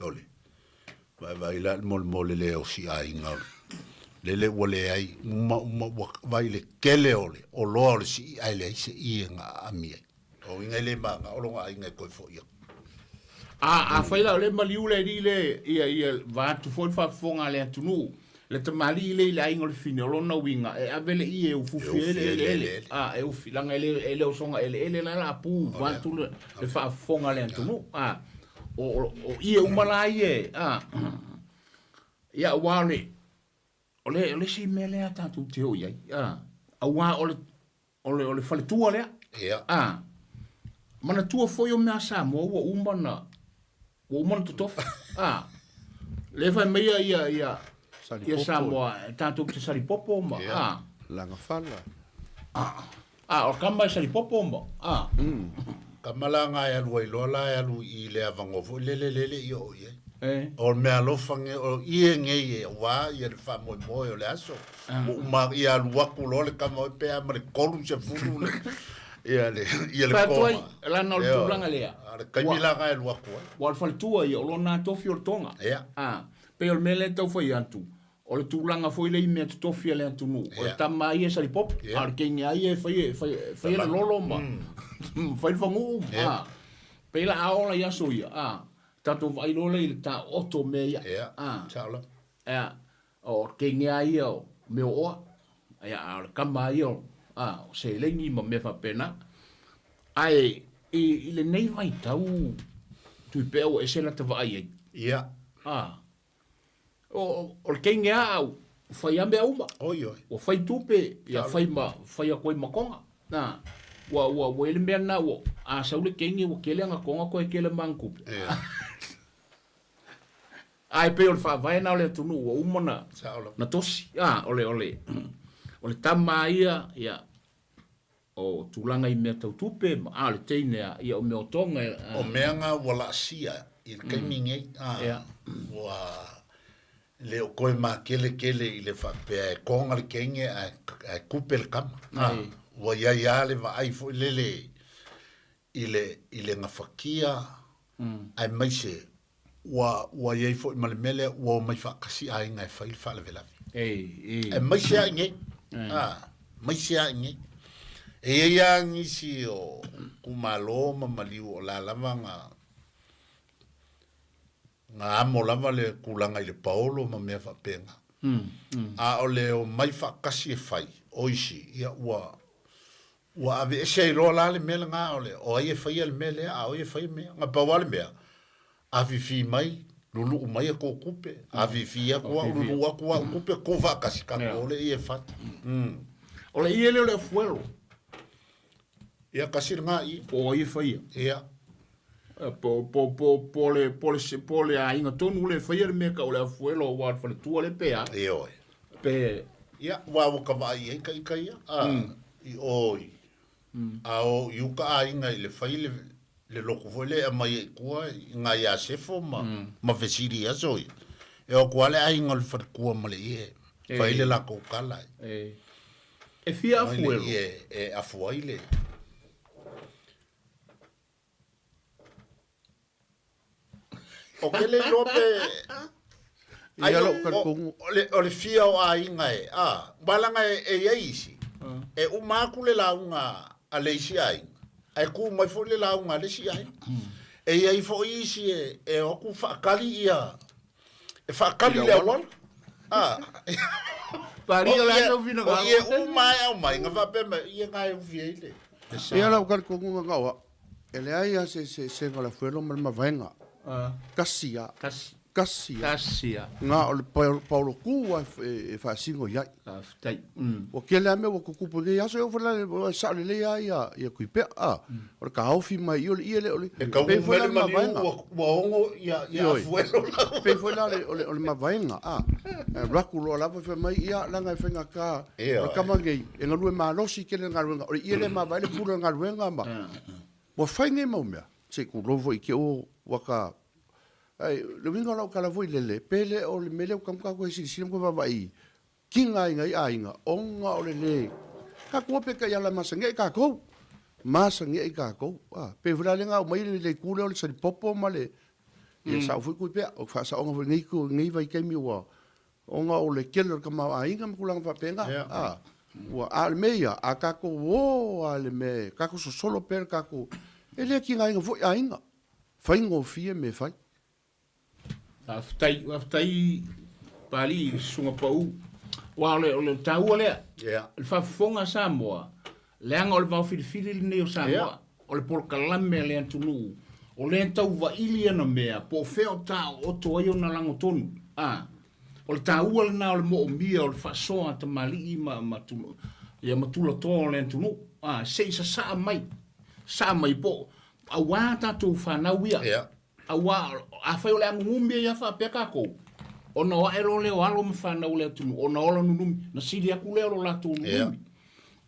Ole. Vai la mol le o si ai nga. Le wole ai vai le kele ole o lo le si ai le se i nga ami. O inga le manga o longa ai nga ko fo ia. Fai la le maliu le ile ia va tu fo fa fonga le atunuu. Le tamali le ai ngol fine o lona winga e avele i e ufufi ele. E ufi langa ele o songa ele la pu va tu le fa fonga le atunuu. O ia umala ie ia wale ole si mele ata tu te o ia wa ole fale tua le mana tua foi o mea Samoa o umana tu Tofà le fa meia ia Samoa tanto te sali popo ma langa fala o kamba sali popo ma Kamalanga ya lu ilola ya lu I le avangofo le yo ye. O me alofange o ie nge wa ye fa mo o le aso. Ma ia lu wakulo le kama pe amre kolu se fulu. Ia le ko. La no tu langa le. Kamila ga lu wakua. Wal fal tua ia lo na tofi o tonga. Pe o mele to foi antu. O le tūlanga foi le ime tu tofi le atunuu. O le tama ia sari pop. Ar ke ngai e fai le lolo ma. Fai fangu. Pe la aola ia so ia. Tato vai lo le ta oto me ia. Chaula. O ke ngai ia me o. Ia ar kama ia. O se le ni ma me fa pena. Ai I le nei vai tau. Tu pe o e se la te vai. Ia. O le kenge au fai ambe uma o fai tupe ia fai a koi makonga na wa ele mea na wo a saule kenge o kele anga konga ko e kele mankupe ai pe o fa vai na ole tunu o uma na tosi ole tama ia o tulanga I mea tau tupe ma le teine ia o mea o tonga o meanga wala sia I kaiminge wa le o koe ma kele I le whapea e konga le kenge a kupe le kama. Wa ia le wa ai fo lele I le ngawhakia ai maise wa iai fo I male mele wa mai whakasi ai ngai whaile whale velavi. E maise a inge. Maise a inge. E ia ngisi o kumalo ma maliu o la lava nga amo lava le kulanga I le paolo ma mea whapenga. O le o mai whakasi e whai, oisi, ia ua ave e sei roa la le mele ngā o le, o ai e whai ale mele, o ai e whai mea, ngā pawale mea, avi fi mai, lulu umai e ko kupe, avi fi a kua, lulu a kua kupe, ko whakasi kako o le i e whati. O le i ele o le fuelo. Ia kasir ngā I. O ai e whai. Ia. Pole a inga tonu le whaia me ka o le afuelo o wad whale tua le pea. E oi. Pe... Ia, wawo ka vai e ka ia. I oi. A o iuka a inga I le whai le loko fwele a mai e kua inga ia sefo ma vesiri a soi. E o kua le a inga le whare kua ma le ie. Whai le lako kala. E fia afuelo. E afuaile. O kele lope ai o le fia o a inga balanga e isi e umaku le launga a le isi ai ai ku mai fo le launga le isi ai e ai fo isi e o ku whakali ia e whakali le awal Pari o la no vino o ie umai nga vape ma ie ngai ufiele ia la ukar kongu ngawa ele ai se ngala fuelo mal mavenga Kasia. kasi. Kasia. Ngā o le paulo kua e whaasingo iai. Aftai. O kia lea mea wako kupu nei aso e ofala le sa le lea ia kui pea. O le ka haufi mai i o le ia le o le. E ka umele maliu wa ongo ia afuelo. Pe foi la o le mavaenga. Raku lo lava fe mai ia langa e whenga ka. O kamangei. E ngalue malosi ke le ngaruenga. O le ia le mavaele pura ngaruenga ma. Wa whainge mau mea. Se ku rovo i ke o waka. Ai, le winga lau kala voi lele. Pele o le mele o kamka koe siri ko vavai. Kinga inga i ainga. Onga o le le. Ka kua pe ka iala masange i ka kou. Masange i ka kou. Pe vira le ngā o mai le kule o le sari popo ma le. Ia sa ufui kui pea. O whaasa onga voi ngai vai keimi ua. Onga o le kele o ka mau a inga mkulanga whapenga. Ua a le meia. A kako o a le me. Kako so solo per kako. E le kinga inga voi a inga. Whaingo fie me whai. Aftai pali sunga pau. Wa le taua lea. Le whafonga Samoa. Leanga o le Vaofilifili le neo Samoa. O le Polokalame le atunuu. O le tau wa ili ana mea. Po feo tau o toa i o na lango tonu. O le taua le na o le mo o mia o le whasoa ta mali i matunu. Ia matula toa le atunuu. Sei sasa'a mai. Sa'a mai po. A wata tu whanau ia. Awa a fai ole ngumbi ya fa peka ko ona wa elo le walo mfana ole tu ona ola nunum na sili aku le ola tu nunum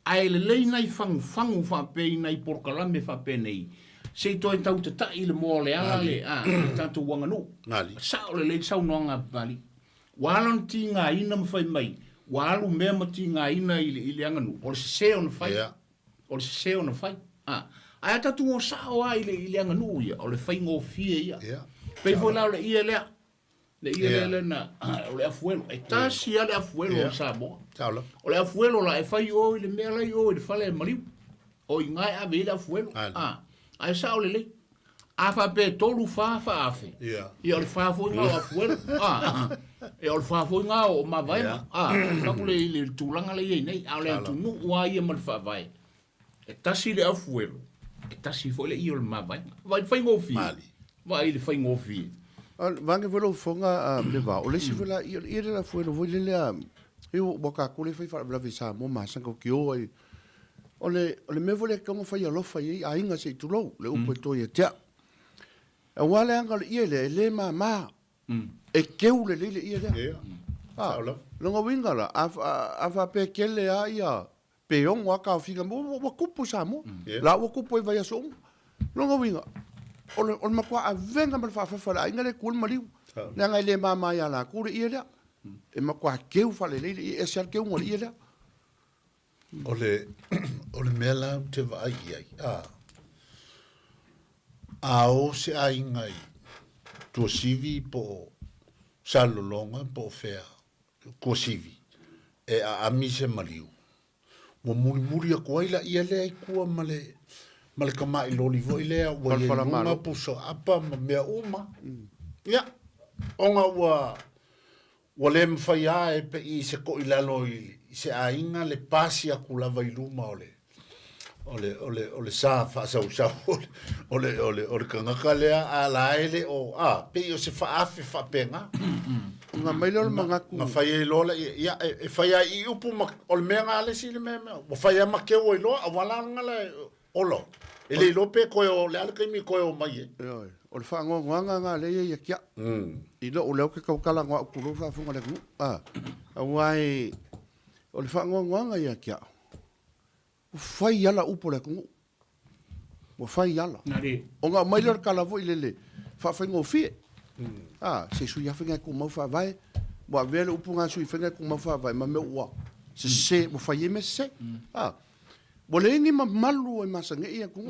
ai le nai fangu fa pe nai Polokalame fa pe nei se to tau te tai le mo le ala le tanto wanga no sa ole le sa nonga bali walon tinga ina mfai mai walu me matinga ina ile anga no o se on fai o se on fai ai tatu o sa o ai le anga no ia o le faingo fie ia pe foi la le ia le na o le afuelo e tasi ale afuelo sa bo o le afuelo la e fai o le mea lai o le fale maliu o ingai a vele afuelo ai sa o le a fa pe tolu fa afe ia o le fa foi nga afuelo e o le fa foi nga o ma vai ka le tulanga le nei a le tu no wa ia mal fa vai e tasi le afuelo e tasi foi le io le ma vai fai ngofi vai le fai ngofi vange velo fonga me va o le si vela ia la fuelo voi le eu boka kule fai fa la visa mo ma sanko ki o le me vole como fai lo fai a inga se tu lo le upo to ia tia e wale anga ia le ma e keu le ia lo ngo winga la a fa pe kele a ia pe on wa ka figa mo kupu samo la wo kupu vai so lo ngo winga o makua a venga mal fa fa inga le kul maliu le ngai le mama ya la ku ia le e makua keu fa le e sel keu mo ia le o le mela te vai a o se a inga tu sivi po salo longa po fea ko sivi e a mi se maliu mo muri a koila ia le ku male kama i loli vo ilea wa ye nga puso apa mea uma ya onga wa le mfaya e pe i se ko ilalo i se ainga le pasi a kula vai luma ole sa fa sa ole kanga kalea a la ele o pe o se fa afe fa penga nga mailo manga ku nga fai lola ya e fai i upu ol menga le sile me o fai ma ke o lo awala ngala olo ele lope ko le alkemi ko mai o le fango nga le ia kia i lo le ke ko kala nga ku fa funga le wai o le fango nga ia kia fai yala upo le ku o fai yala o nga mai le kala vo ile fa ngo fie se su ya fenga ku mo fa vai bo vele upo nga su fenga ku mo fa vai ma me wa se mo fai me se bo le ni malu e masange ia ku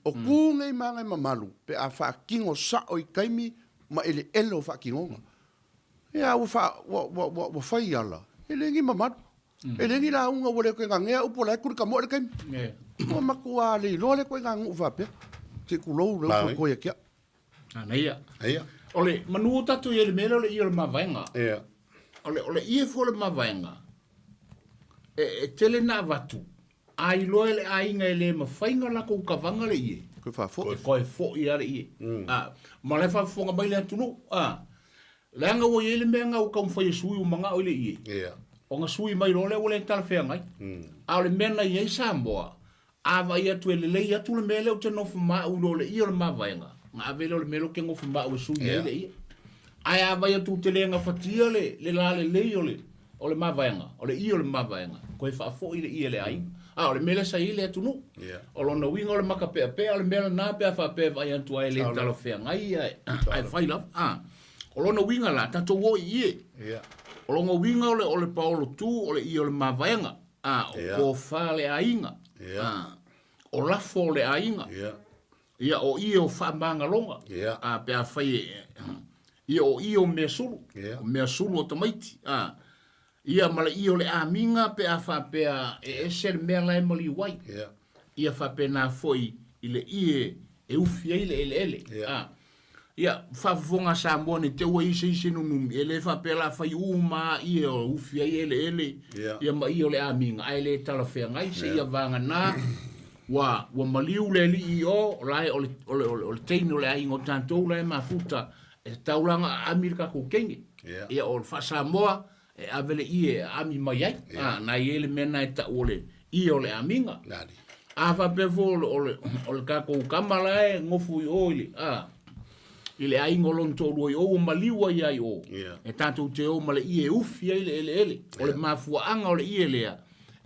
o ku ngai manga malu pe a fa kingo sa o kaimi ma ele elo fa kingo ia o fa wo fa yala ele ngi mamat ele ngi la unga wo le ko ngea upo la ku ka mo le kaimi o makua le lo le ko ngangu fa pe se ku lo ko ia kia ia ole manu tatu ye le melo le ia mavaenga ole ia fo le mavaenga e tele na vatu ai loele ai ngele ma fainga la ko kavanga le ie ko fa fo ko fo ia le ie ma le fa fo nga mai le tunu Langa wo yele menga o kam fai sui o manga o le ie. O nga sui mai role o le tala whea ngai. A o le mena i ei Samoa. A vai atu e le lei atu le mele o te nofu maa ulo le ia o le mawaenga. Nga avele o le melo ke ngofu maa o sui e le ia. Ai a vai atu te lenga fatia le la le lei o le mawaenga. O le ia o le mawaenga. Koe wha fo i le ia le ai. A o le mele sa i le atunu. O lona winga o le maka pea pea o le mele nā pea wha pea vai atu ai le tala whea ngai ai whai laf. O lona winga la tato wo i ie. O longa winga o le paolo tu o le ia o le mawaenga. O wha le ainga. O lafo o le ainga. Ia o ia o wha manga longa. Pea whai ia o ia o mea suru. Mea suru o tamaiti. Ia mala ia o le aminga pea wha pea e ser mea lai mali wai. Ia wha pea nā foi i le ie e ufi ele ele. Ia whawonga Samoa ni te ua ise nunumi. Ele wha pea la whai uma ia o ufi ele. Ia ma ia o le aminga. Ai le tala whea ngai se ia vanga nā. Wa maliu le li i o lai o le teino le aingo tantou lai mafuta. E taulanga Amerika ko kengi. Ia o le wha Samoa. E avele ie ami mai ai. Na iele mena e ta ole i o le aminga. Awa pevo o le kako kamala e ngofu i oile. Ile ai ngolon tolu i o maliwa i ai o. E tatou te o male i e ufi ai ele. O le mafua anga o le i elea.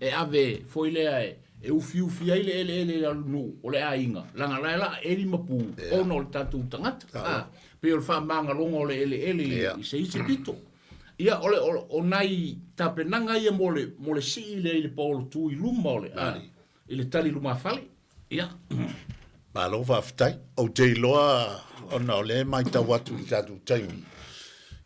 E ave foi lea e ufi ai ele nu o le ainga. Langa laila e li mapu. Ono o le tatou tangata. Pe o le wha manga longa o le ele i se isi pito. Ia o nai tapenanga ia mo le si le paolo tu i luma o le i le tali luma fale. Ia. Ma lo va ftai o te loa ona o le mai tau atu i tatu taimi.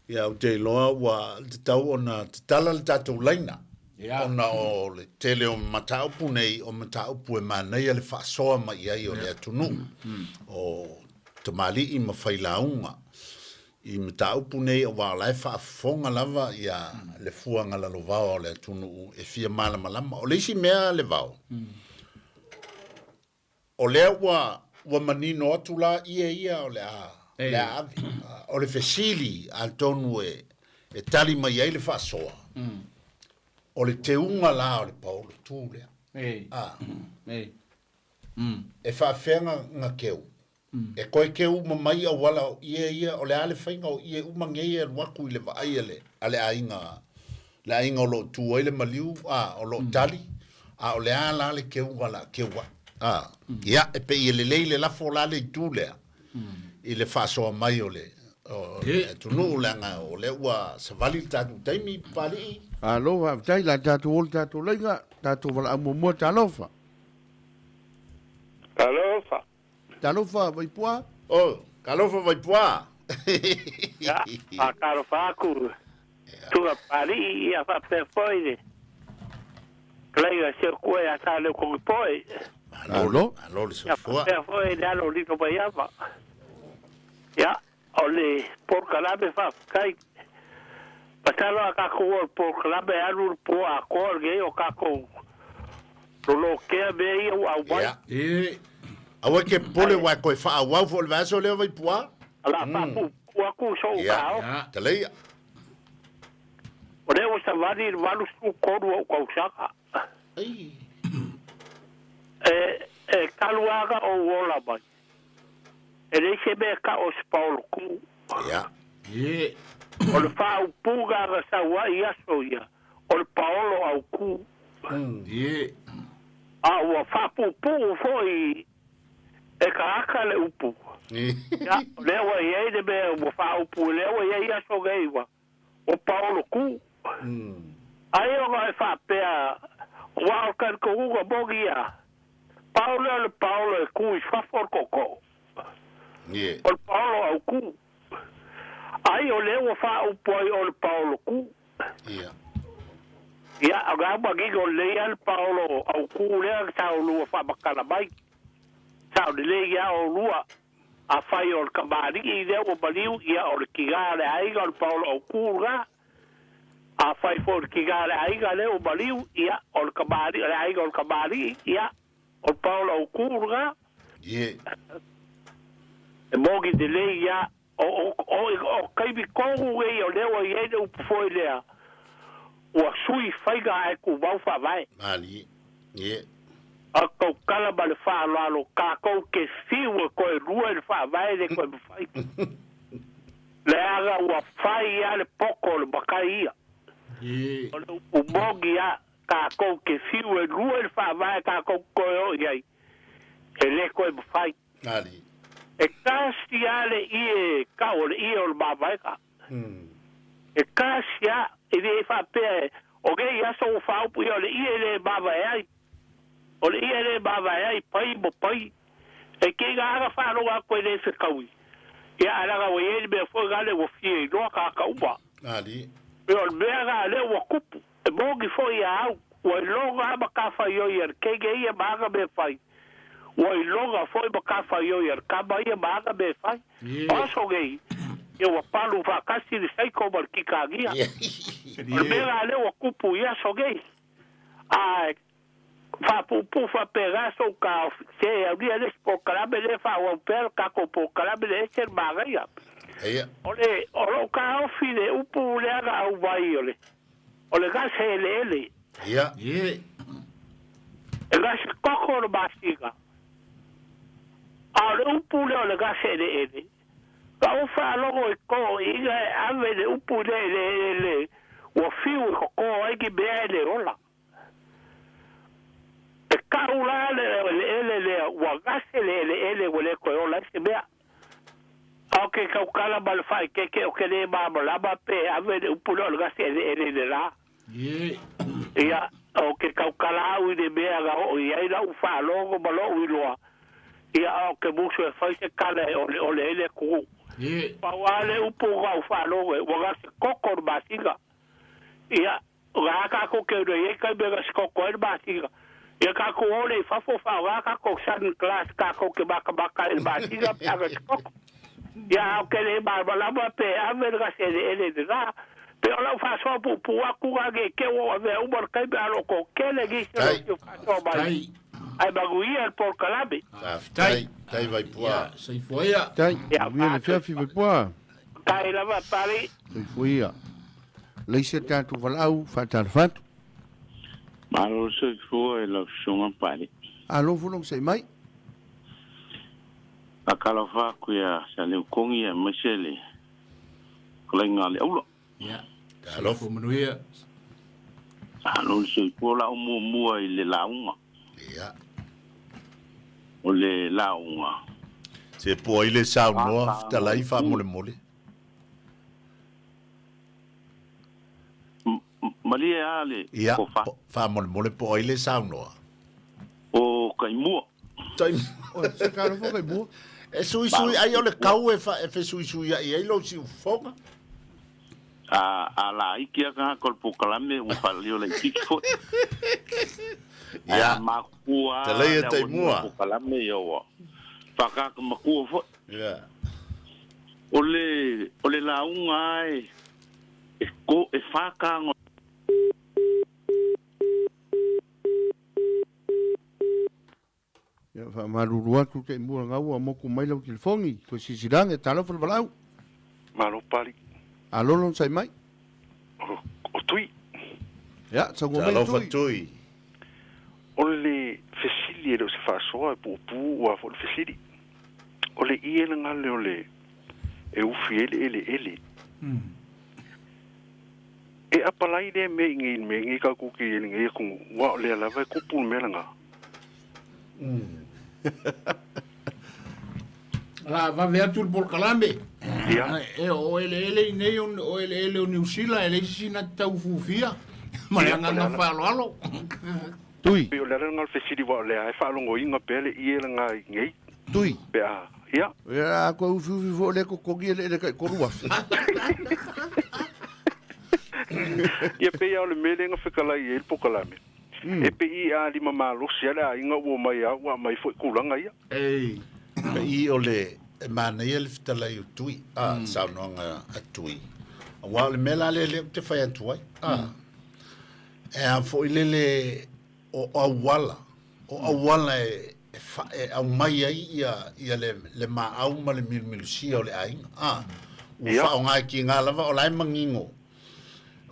Ia o te loa wa te tau ona te tala le tatu laina. Ona o le tele o mataupu nei o mataupu e manei le whaasoa mai ai o le atunuu. O te mali i mawhailaunga. I mataupu nei o wālai whaafonga lava ia le fuanga la lo vao le atunuu e fia malama. O le isi mea le vao. O lea wa manino atu la ia o le avi. O le fesili al tonu e tali mai ai le whaasoa. O le teunga la o le paolo tū lea. E whaafenga ngā keu. E koe ke uma mai au wala ia o le ale whainga o ia uma ngei e waku i le vaai ale ainga o lo tua i le maliu o lo tali o le ala le ke wala ke wa ia e pe i le leile la fo la le tu lea i le whasoa mai o le tunu langa o le ua savali tatu taimi pali alofa tai la tatu ol tatu lenga tatu wala amumua talofa Talofa vai pua? Kalofa vai pua. Ya, kalofa aku. Tua pari ia fa pe foide. Klega se koe a sale ko poi. Alo le so fua. Ya foide alo lito pa yava. Ya, ole Polokalame fa kai. Pasalo a kako Polokalame alu po a korge o kako. Lo ke be au bai. Awa ke pole wa koe wha awau fo le vaso leo vai pua? Ala papu, waku so kao. Te leia. O leo sa wani walu su koru au kausaka. Kaluaga o wola mai. E reise me ka o spaolo ku. O le wha au puga ga sa wa i aso ia. O le paolo au ku. Ua wha pupu foi e ka aka le upu. Ya, lewa iei de me o wha upu, lewa iei aso geiwa. O paolo ku. Ai o ngai wha pea, wao kan ko uga bogi a. Paolo le paolo e ku i whafor koko. O le paolo au ku. Ai o lewa wha upu ai o le paolo ku. Ya, aga magigo lea le paolo au ku lea sao lua wha makana mai. Sao de le ia o lua a fai o kamari i le o baliu ia o kigale aiga o Paulo o kurga a fai for kigale aiga le o baliu ia o kamari aiga o kamari ia o Paulo o kurga e mogi de le ia o kai bi kongu e o lewa ye de foi le o sui fai ga e ku va fa vai ali ye a ko kala ba le fa lo ka ko ke fiu ko e rua le fa vai de ko fai le aga o fai ale poko le bakaia e o mogi a ka ko ke fiu e rua le fa vai ka ko ko ye e le ko fai ali e kasi ale ie kaole ie o le mawai ka. E kasi a e le fa pe o ge ia so fa upu o le ie le mawai ai. O le ie le mawai ai pai mo pai. E ke ga aga fa ro ga ko le se kaui. E ala ga we e be fo ga le wo fie no ka ka uba. ali E o be ga le wo kupu. E mogi fo ia au. O lo ga ba ka fa yo yer ke ge ia ba ga be fai. Wai longa foi ba ka fa yo yer ka ba ia ba ga be fai oso gei eu wa palu fa kasi de sai ko bar ki ka gia me ga le wa kupu ia so gei ai fa pu fa pega so ka se abria les po kala be le fa wa per ka ko po kala be le ser ba ga ia ole o ka o fide upu le ga u vai ole ga se le ia e ga se kokoro basiga ale upule o le gase de ele ka o fa logo e ko iga ave de upule le o fiu ko ko ai ki be ele ola e ka ula le o gase le le ko ola se be okay ka kala bal fa ke o ke le ba la ba pe ave de upule o gase ele la ya okay ka kala u de be ga o ia la u fa logo balo u lo ia o ke busu e fai se kala o le ele ku pa wale upu ga ufa lo o ga se kokor basiga ia ga ka ko ke do ye ka be ga se kokor basiga ia ka ko ole fa ga ka ko san class ka ko ke baka el basiga pa ga kokor ia o ke le ba la ba pe a ver ga se ele de ga pero la fa so pu ku ga ke o ve u bar kai ba lo ko ke le gi se fa so ba ai baguia por Polokalame. Tai vai pua. Sei foi a. Tai. Ia le fiafi vai pua. Tai lava pari. Sei foi a. Leise tatu valau fatar fatu. Malo sei foi la songa pari. Alo fulong sei mai. A kalafa ku ya sale kongi ya masele. Kolenga le ulo. Ya. Alo fu manuia. Alo sei foi la mu ile launga. ia o le launga se po ile sa no ta lai fa mole mali ale ia fa mole po ile sa no o kai mu tai O se karo fo kai bu. e sui ai ole kau e fe sui ai lo si fonga a la ikia ka kol Polokalame u falio le tikfo ia makua te lei te mua Polokalame yo faka makua fo ia ole launga e ko e faka Ia fa maruru atu te mua ngau a moku mai lau telefongi. Ko sisirang e talo fal valau. Malo pari. Alolon sai mai. O tui. Ia, sango mai talo tui. fatui O le fesili e lo se whaasoa e pupu ua fo le fesili. O le ie na ngale o le e ufi ele. E apalai le me ngi ka kuki e ngi kungu. Wa o le alava e kupu me langa. La va ver tu Polokalame. Ia. E o ele nei o ele o New Zealand ele sina tau fufia. Ma le ngana falo. Tui, Pe o le ngal fesili wa o le ai whaalongo inga pele ie na ngai ngei. tui. Pe a. Ia. Ia, ko ufi fo le ko kogi le kai korua. Ia pe ia o le mele nga whekalai e il Polokalame. E pe i a lima malosi ala inga ua mai a ua mai fo kulanga ia. Ei. i ole mana ia le fitalai o tui saunoga atui ua o le mea la lele te fai atu ai e a foʻi lele o auala au mai ai ia le maau ma le milusia o le ainga. Ua wha o ngai ki ngā lava o lai mangingo.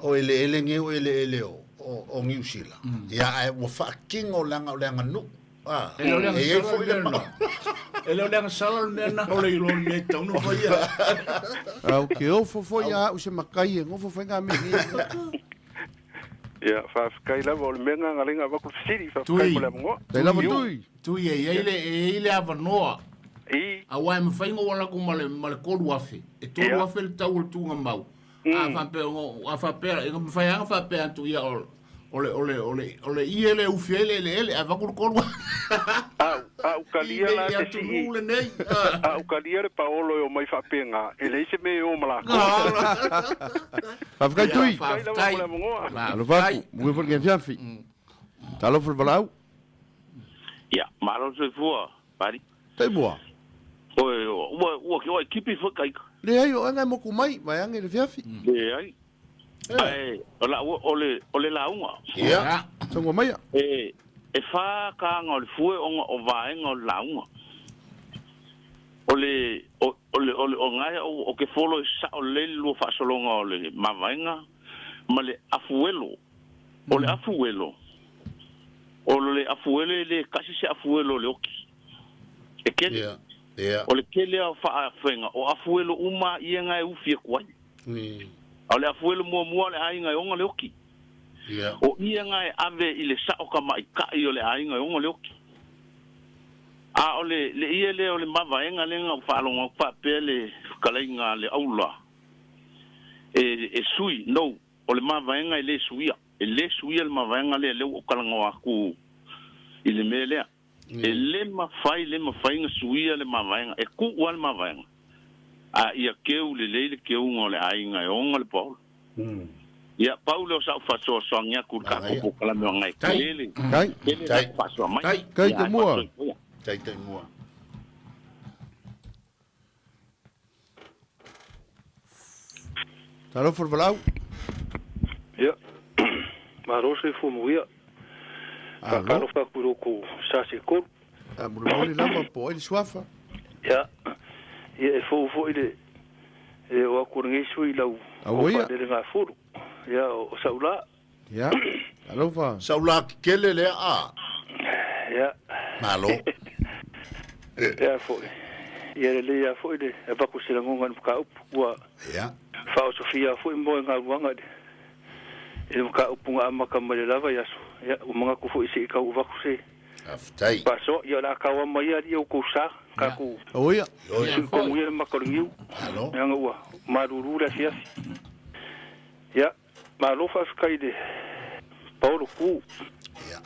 O ele nge o ele o ngiusila. Ia ai ua wha kingo langa o leanga nu. Ele o leanga sala mena o le ilo me tau no fai ia. Au ke o fo ia o se makai e ngofo fai ngā meni. Ia, whaafikai lava o le menga ngalinga waku fisiri, whaafikai mo le mongo. Tei lava tui. Tui e ile avanoa. A wai me whaingo wala ku ma le koru afe. E tolu afe le tau le tunga mau. A whapea, e me whaianga whapea tu ia ole iele ufiele ele a vaku le koru afe. A ukalia la te si. A ukalia le paolo e o mai whapea ngā. E leise me o malako. Whaafikai tui. Whaafikai lava mo le mongo. Alo vaku, mui fo ngen fiafi. Talo fo valau. Ia, maro se fua, pari. Tei mua. Ua ki oi kipi whakai. Le ai o angai moku mai, vai angai le fiafi. Le ai. Ai, o le launga. Ia. Songo mai. E wha ka ngā le fue o vaenga o launga. O ngai o ke folo sa o le lua whaasolonga o le mawaenga, ma le afuelo. O le afuelo. O le afuelo le kasi se afuelo le oki. E kele. O le kele a whaafenga. O afuelo uma ia ngai ufia kuai. O le afuelo mua le ainga onga le oki. O ia ngai ave i le sao ka mai kai o le ainga onga le oki. A o le ia le o le mawaenga le ngā whaalonga whapele kalainga le aula. E sui, no. O le mawaenga i le suia. E le suia le mawaenga le leo o kalanga aku i le mea lea. E le mawhai ngā suia le mawaenga. E ku ua le mawaenga. A ia keu le leile keu ngā le ainga e onga le paul. Ia paule o sau whasoa soangia kur ka Polokalame o ngai. Kele. Tai. Whasoa mai. Kai te mua. Tai mua. Talo fo valau. Ia. Maro se fu muia. Kakaro whakuro ko sase koru. Muli lama po ele suafa. Ia. Ia e fo ile e o akurangi sui lau. Awoia. Ele ngā furu. Ia o saula. Ia. Alo fa. Saula kele le a. Ia. Malo. Ia fo. Ia le ia fo ile e baku sila ngonga mka upu. Ua. Ia. Fa o Sofia fo imbo ngā ruanga de. E mka upu ngā amaka male lava yaso. Ia o mga kufu isi ka u vaku se. Aftai. Paso ia la kawa mai ia o ko sa ka ku. Oia. Ko mu ia makaringiu. Alo. Nga ua. Maruru la fiafi. Ia. Malo fa skaide. Paulo ku. Ia.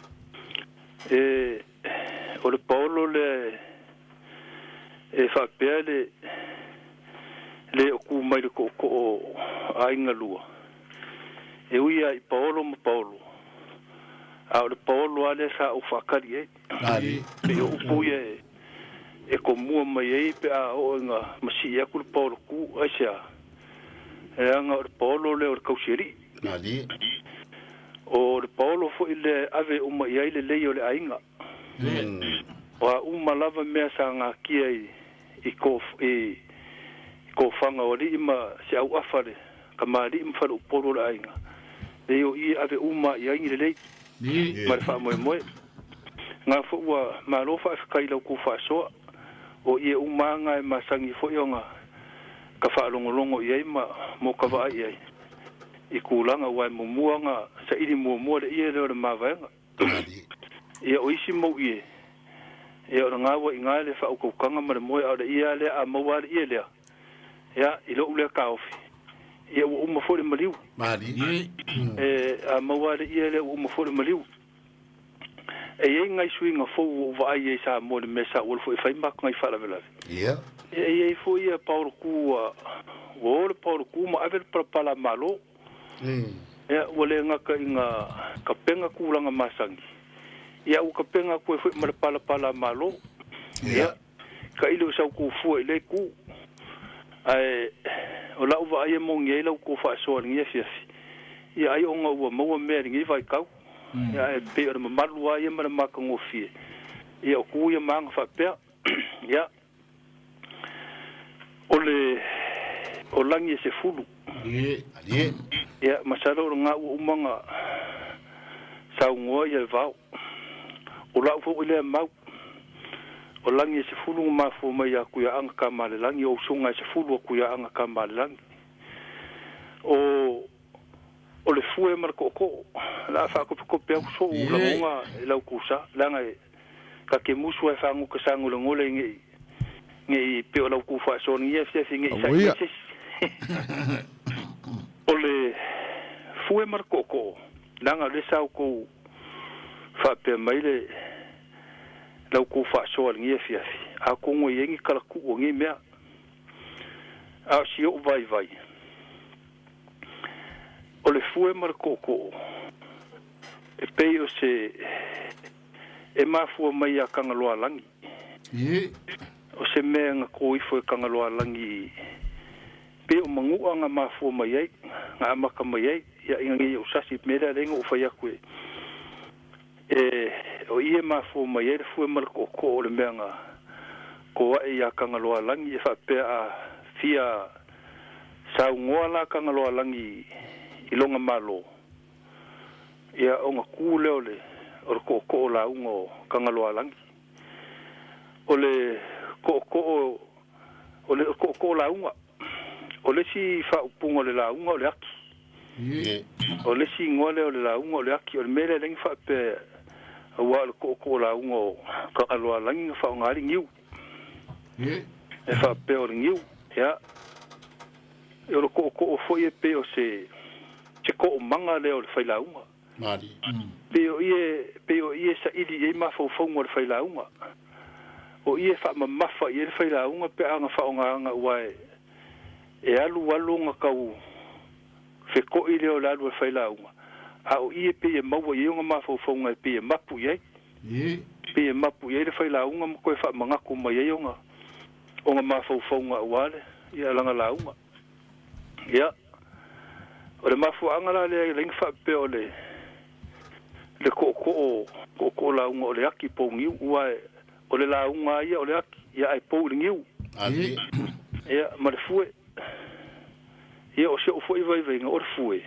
O le Paulo le fa pele le o ku mai ko ainga lua. E uia I Paulo mo Paulo. A o le Paulo ale sa o fakari e. Ali. Pe o puia e ko mua mai e pe a o nga masi e ku le Paulo ku asia. E anga o le Paulo le o le kausiri. Ali. O le Paulo fo ile ave uma ia ile le o le ainga. Wa uma lava mea sa ngā kia I ko fanga o li ima se au afare. Ka maa li ima whare uporo le ainga. Le o I ave uma ia ingi le lei. Ma le wha moe moe. Ngā fo ua maa lofa e whakai lau ko wha soa. O ia uma ngā e masangi fo i o ngā. Ka wha longolongo ia ima mo ka waa ia. I kulanga wai mumua ngā sa iri mua le ia leo le mawaenga. Ia o isi mau ie. Ia o ngā wa I ngā le wha ukaukanga ma le moe au le ia le a maua le ia lea. Ia I lo ule ka ofi. Ia ua uma fo le maliu. Mali. A maua le ia le uma fo le maliu. E ia ngai sui ngā fo wa ai e sa mo le mesa ua fo I whai mak ngai whala velave. Ia. Ia I fo ia Paulo kua. Ua le Paulo kua ma avel parapala malo. Ia ua le ngaka I ngā kapenga kulanga masangi. Ia u kapenga koe fo ma le pala malo. Ia. Ka ilo sa ku fu ile ku. Ai o la uva ai mo ngai la ko fa so ngai fiafi. Ia ai onga ua mo me ngai vai kau. Ia e pe o malu ai ma ma ka ngofie. ia o kuia manga whapea, ia. O langi e se fulu. Ia, masaro o ngā umanga saungoa ia vau. O lau fo ile mau. O langi e se fulu ma fo mai a kuia anga ka male langi, o sunga e se fulu a kuia anga ka male langi. O le fue marco la fa ko pe so la monga la kusa la ngai ka ke musu e fa ngu ka sangu le ngole ngi pe la ku fa so ni e se ngi sa o le fue marco la nga le sa ko fa pe mai le la ku fa so ngi e fi a ko ngi ngi kala ku ngi me a si o vai o le fue marco e pei o se e mafua mai a kangaloa langi o se mea nga koi foi kangaloa langi pe o mangua nga mafua mai ai nga amaka mai ai ia inga ngi o sasi mera renga o fai akue o ie mafua mai ai le fue marco o le mea nga ko ai a kangaloa langi e fa pe a fia sa ngoa la kangaloa langi ilonga malo ia onga kule ole o ko la ungo kangaloa langi ole ko la unga ole si fa upungo le la unga ole aki ole si ngole ole la unga ole aki ole mele lengi fa pe wa ko la ungo kangaloa langi fa ngari ngiu e fa pe ole ngiu ia e ko foi pe o se ko manga le o le failaunga mari pe o ie sa ili e ma fo fongo le failaunga o ie fa ma fa ie le failaunga pe anga fa nga uai e alu nga kau fe ko ile o la le failaunga a o ie pe e maua ie nga ma fo fonga pe e mapu ie pe e mapu ie le failaunga mo ko fa manga ko mai ie nga o nga ma fo fonga uale ia langa launga ia o le mafu angala le ling fa pe o le ko la unga o le aki po ngiu ua o le la unga ia o le aki ia ai po ngiu ia ma le fue ia o se o foi vai o le fue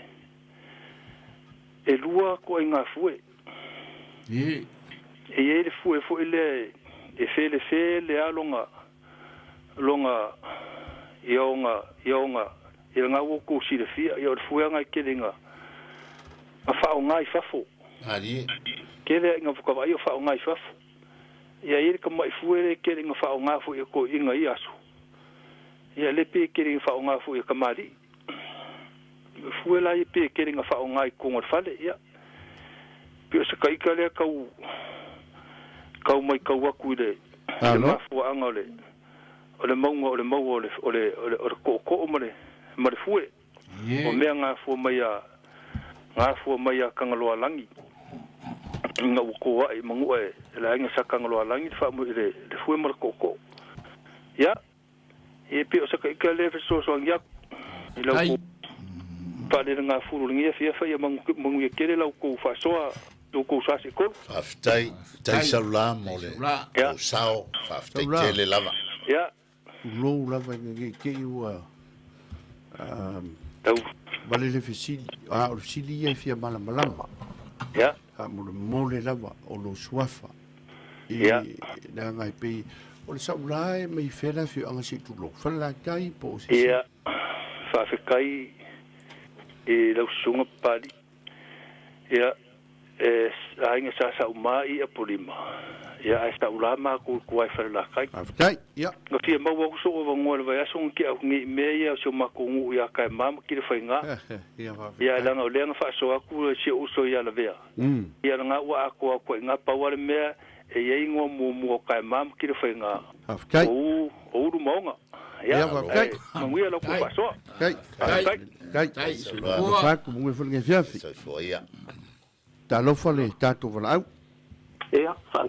e lua ko inga fue e le fue foi le e fe le alonga ionga ia nga wo ko si le fia ia o fuanga kelinga a fa o ngai fafo ali kele nga fu ka vai o fa o ngai fafo ia ia ka mai fuere kelinga fa o nga fu ko inga ia asu ia le pe kelinga fa o nga fu ka mari fuela ia pe kelinga fa o ngai ko ngor fale ia pe se kai ka le kau mai kau aku le ma fu anga o le mau o le ko mare ma le fue o mea ngā fua mai a kangaloa langi nga uko ai mangua e la inga sa kangaloa langi fa mo le fue ma le koko ia e pe o sa ka ika le so ngia i lau ko pa le ngā furu ngia fia fa ia mangu e kere lau ko fa soa do ko sa se ko aftai tai salula mo le o sao aftai kele lava ia lo lava ke ua vale le fisili o fisili e fia malama ia mole lava o lo suafa ia na ngai pe o le saulai mai fela fi anga se tulo fala kai po se ia fa fe kai e lo sunga pali ia ainga sa mai a polima ia esta ulama ko ai fala kai aftai ia no fia mau so o ngol vai aso ki au ngi me ia so makungu ia kai mam ki le fainga ia langa o lenga fa so aku se uso ia la vea ia nga wa ko nga pa wa me e ye ngo mo kai mam ki le fainga aftai o ru monga ia aftai mangu ia lo ko fa so kai fa ko mo fo ngi fiafi so fo ia ta lo fa le ta to va ia fa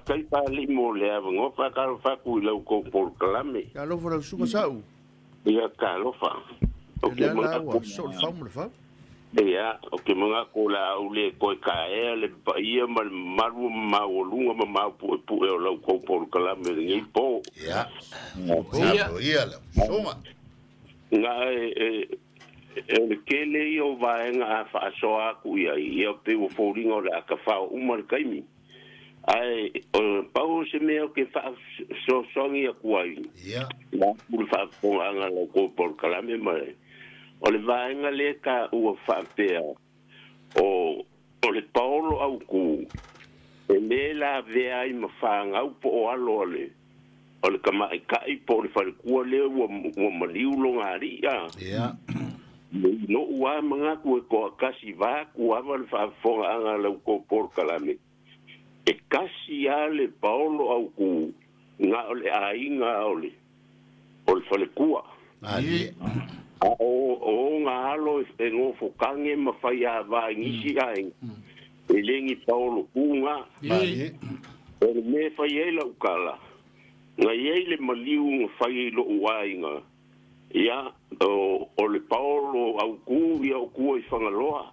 kai pa li mo le ngo fa ku lo ko Polokalame ya lo fa su ko sa u ia ka lo fa o ke mo ko so fa mo fa Ia, o ke mga ko la ule koe ka le pa ia maru maolunga pu e o lau ko Polokalame ngi po. Ia. Ia la. Songa. Nga le kele o vaenga a fa soa ku ia pe o foringa la ka fa umar kaimi. Ai o pau se me o ke fa so songi ku ai. Ia. La pu fa ko anga lau ko Polokalame mai. O le vaenga le ka ua whapea o le paolo au ku e le la vea i mawhanga au po o alo o le kamai kai po le wharekua le ua maliulo ngā ria no ua mga kue ko a kasi vā kua wa le whaafonga anga lau ko Polokalame e kasi a le paolo au ku ngā o le ainga o le wharekua o ngā alo e ngō whokange mawhai a vā ngisi ai e lengi paolo kunga e le me whai eila ukala ngā eile maliu ngā whai eilo uainga ia o le paolo au ku ia o kua i whangaloa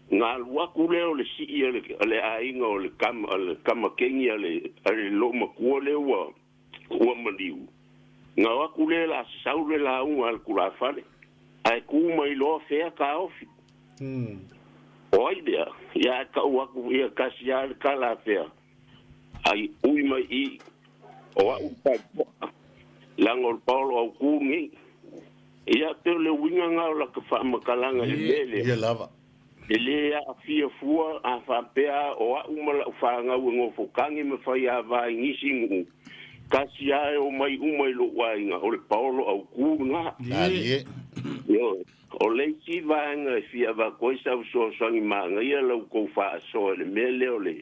ngā luaku leo le si ia le ainga o le kamakengi a le lo makua leo ua maliu nga waku le la saule la unga al kula fale ai ku mai lo fe ka ofi oi dia ya ka waku ia kasia ka la fe ai ui mai I o wa upa langol paulo au ku ngi ia te le winga nga la ka fa makalanga le ia lava ele a fia fua a fa pea o wa uma la fa nga ngo fokangi me fa ya va ngisi ngu kasi ai o mai umai lo wainga o le paolo au kunga yo o le si vanga fia va koisa so sangi manga ia lo ko fa so le mele o le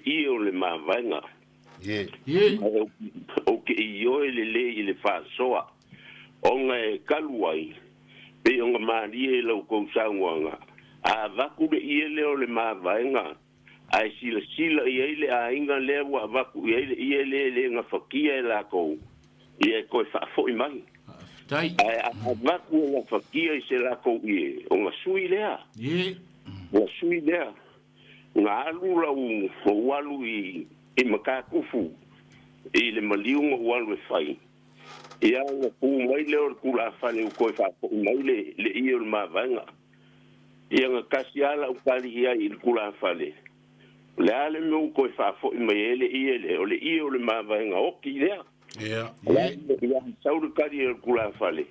I o le mavanga o ke yo le fa so o ngai kaluai pe o ngari lo ko sangwanga a va ku be ile o le mavanga ai sila ile a inga le wa va ku ile nga fakia la ko ie ko fa fo I mai tai ai va ku nga fakia se la ko ie o nga sui le o sui le nga alu la o walu I maka kufu ile maliu ngo walu fai ia nga ku mai le o ku la fa le ko fa fo mai le ie o ma vanga ia nga kasiala o kali ia I ku la fa le le ale me ko fa fo I mai ele o le I o le mavanga o ki lea ia ia sauru kari e kula fale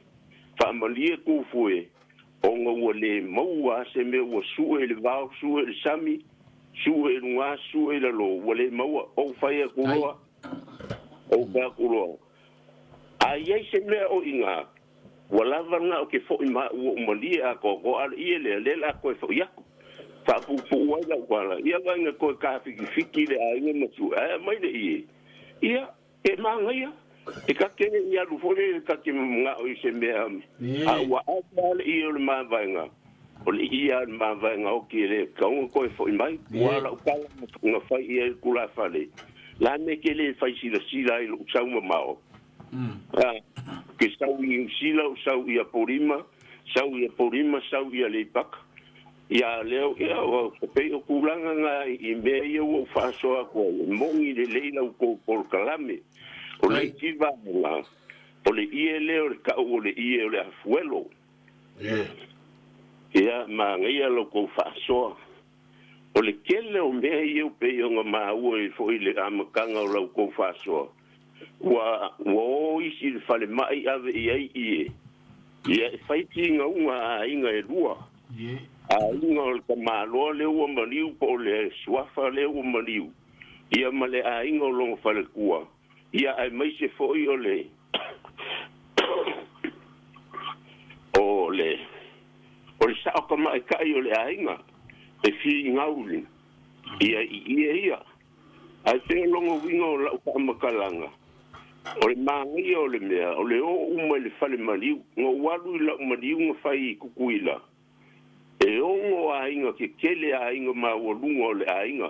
fa malie ku fue o ngo le maua se me o su ele va su ele sami su ele wa su ele lo le maua o fa e ku lo o ba ku lo ai se me o inga wala vanga o ke fo I ma o malie a ko al ele le la ko fo ya fa pu wala wala ia nga ko ka fiki le ai nga su mai le ia e manga ia e ka ke ia lu fole ka ke nga o se me a wa ala ia le mavanga o le ia le mavanga o ke le ka ko fo mai wala ka nga fa ia kula fale la me ke le fa sila I lu sa mao ke sa wi sila sa ia porima sa ia le pak ia leo ia o pe o kulanga nga I me ia o fa so ko mongi le leila ko Polokalame o le tiva nga o le ie leo ka o le ie o le afuelo ia ma ngia lo ko fa so o le kele o me ia o pe o nga ma o fo I le amakanga o lo ko fa so wa isi le fale mai ave ia fighting nga inga e lua a inga o ka malo le o maliu po le swafa le o maliu ia male a inga o longo fale kua ia ai mai se foi o le o le sa o ka mai kai o le a inga e fi ngauli ia ai te longo winga o la o makalanga o le mangi o le mea o le o uma le fale maliu ngo walu la maliu ngo fai kukuila e ongo a inga ke kele a inga ma o lungo le a inga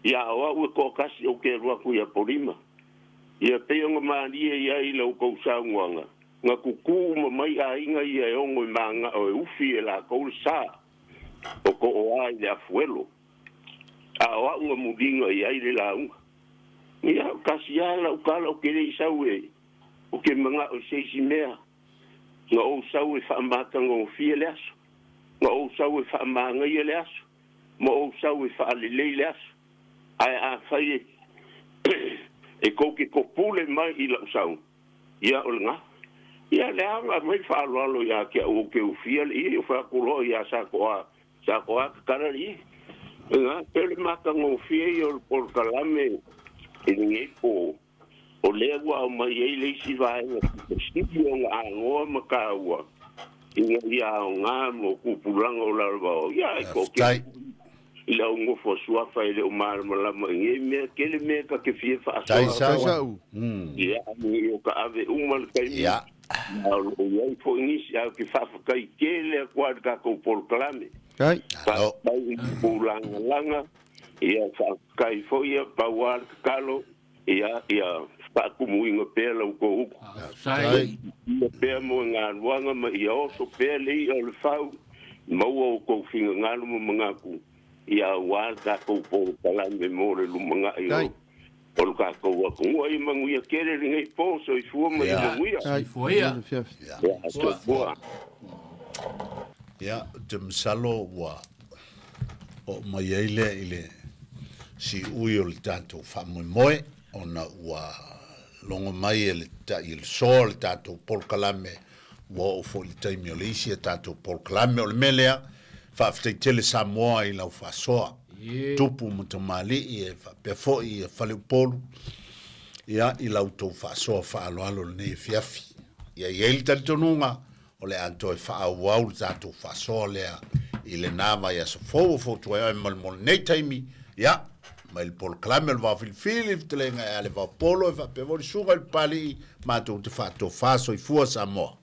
ia o u ko kasi o ke rua ku ia porima ia pe ongo ma ia ia I lo ko saunga nga kuku ma mai a inga ia e ongo i manga o e ufi e la kou sa o ko o ai le afuelo a o unga mudinga i ai le la unga ia kasi ala o kala o kere i sau e o ke manga o seisi mea nga o sau e whaamatanga o fia le aso nga o sau e whaamanga ia le aso ma o sau e whaalelei le aso ai a whai e kouke kopule mai i lau sau ia o le ngā ia le anga mai whaaloalo ia ke o ke ufia le i o whakulo ia sa koa karari nga pele maka ngō fia i o Polokalame e nge o lewa o mai e le isi vaenga stipi o ngā ngoa makaua inga ia o ngā mo kupulanga o larwa ia e koke i lau ngofo suafa i le o malamalama nge mea kele mea ka ke fia Taisau. ia ni o ka ave umal kai ia o iai fo inisi au ke whawhakai kele a kuad ka kou Polokalame Kai. Pai langa ia whawhakai fo ia pauar kalo ia whakumuinga pēla uko uko ia pēa mo ngā ruanga ma ia oso pēle i o le whau maua o kou whinga ngālu mo mga ku ia wār ka kou Polokalame mo le lumanga i o o ka kou aku ngua i mangu ia kere ringa i pōso i fua ma i mangu ia i fua ia ia te msalo wa o mai eile ile si ui o le tātou whamoemoe ona ua longo mai e le so le tātou Polokalame wa o fo le taimi o le isi e tātou Polokalame o le melea whaaftei tele Samoa i lau whasoa tupu mutamali i e whapefo i e whale upolu ia i lau tau whasoa whaaloalo le nei fiafi ia i eili talitonunga o le anto e whaawau le tātou whasoa lea i le nama ia sa fōu tuai ai malmol nei taimi ia mai le Polokalame Vaofilifili te lenga e ale Vaopolo e whapevori suga i pali mātou te whātou whāso i fua Samoa.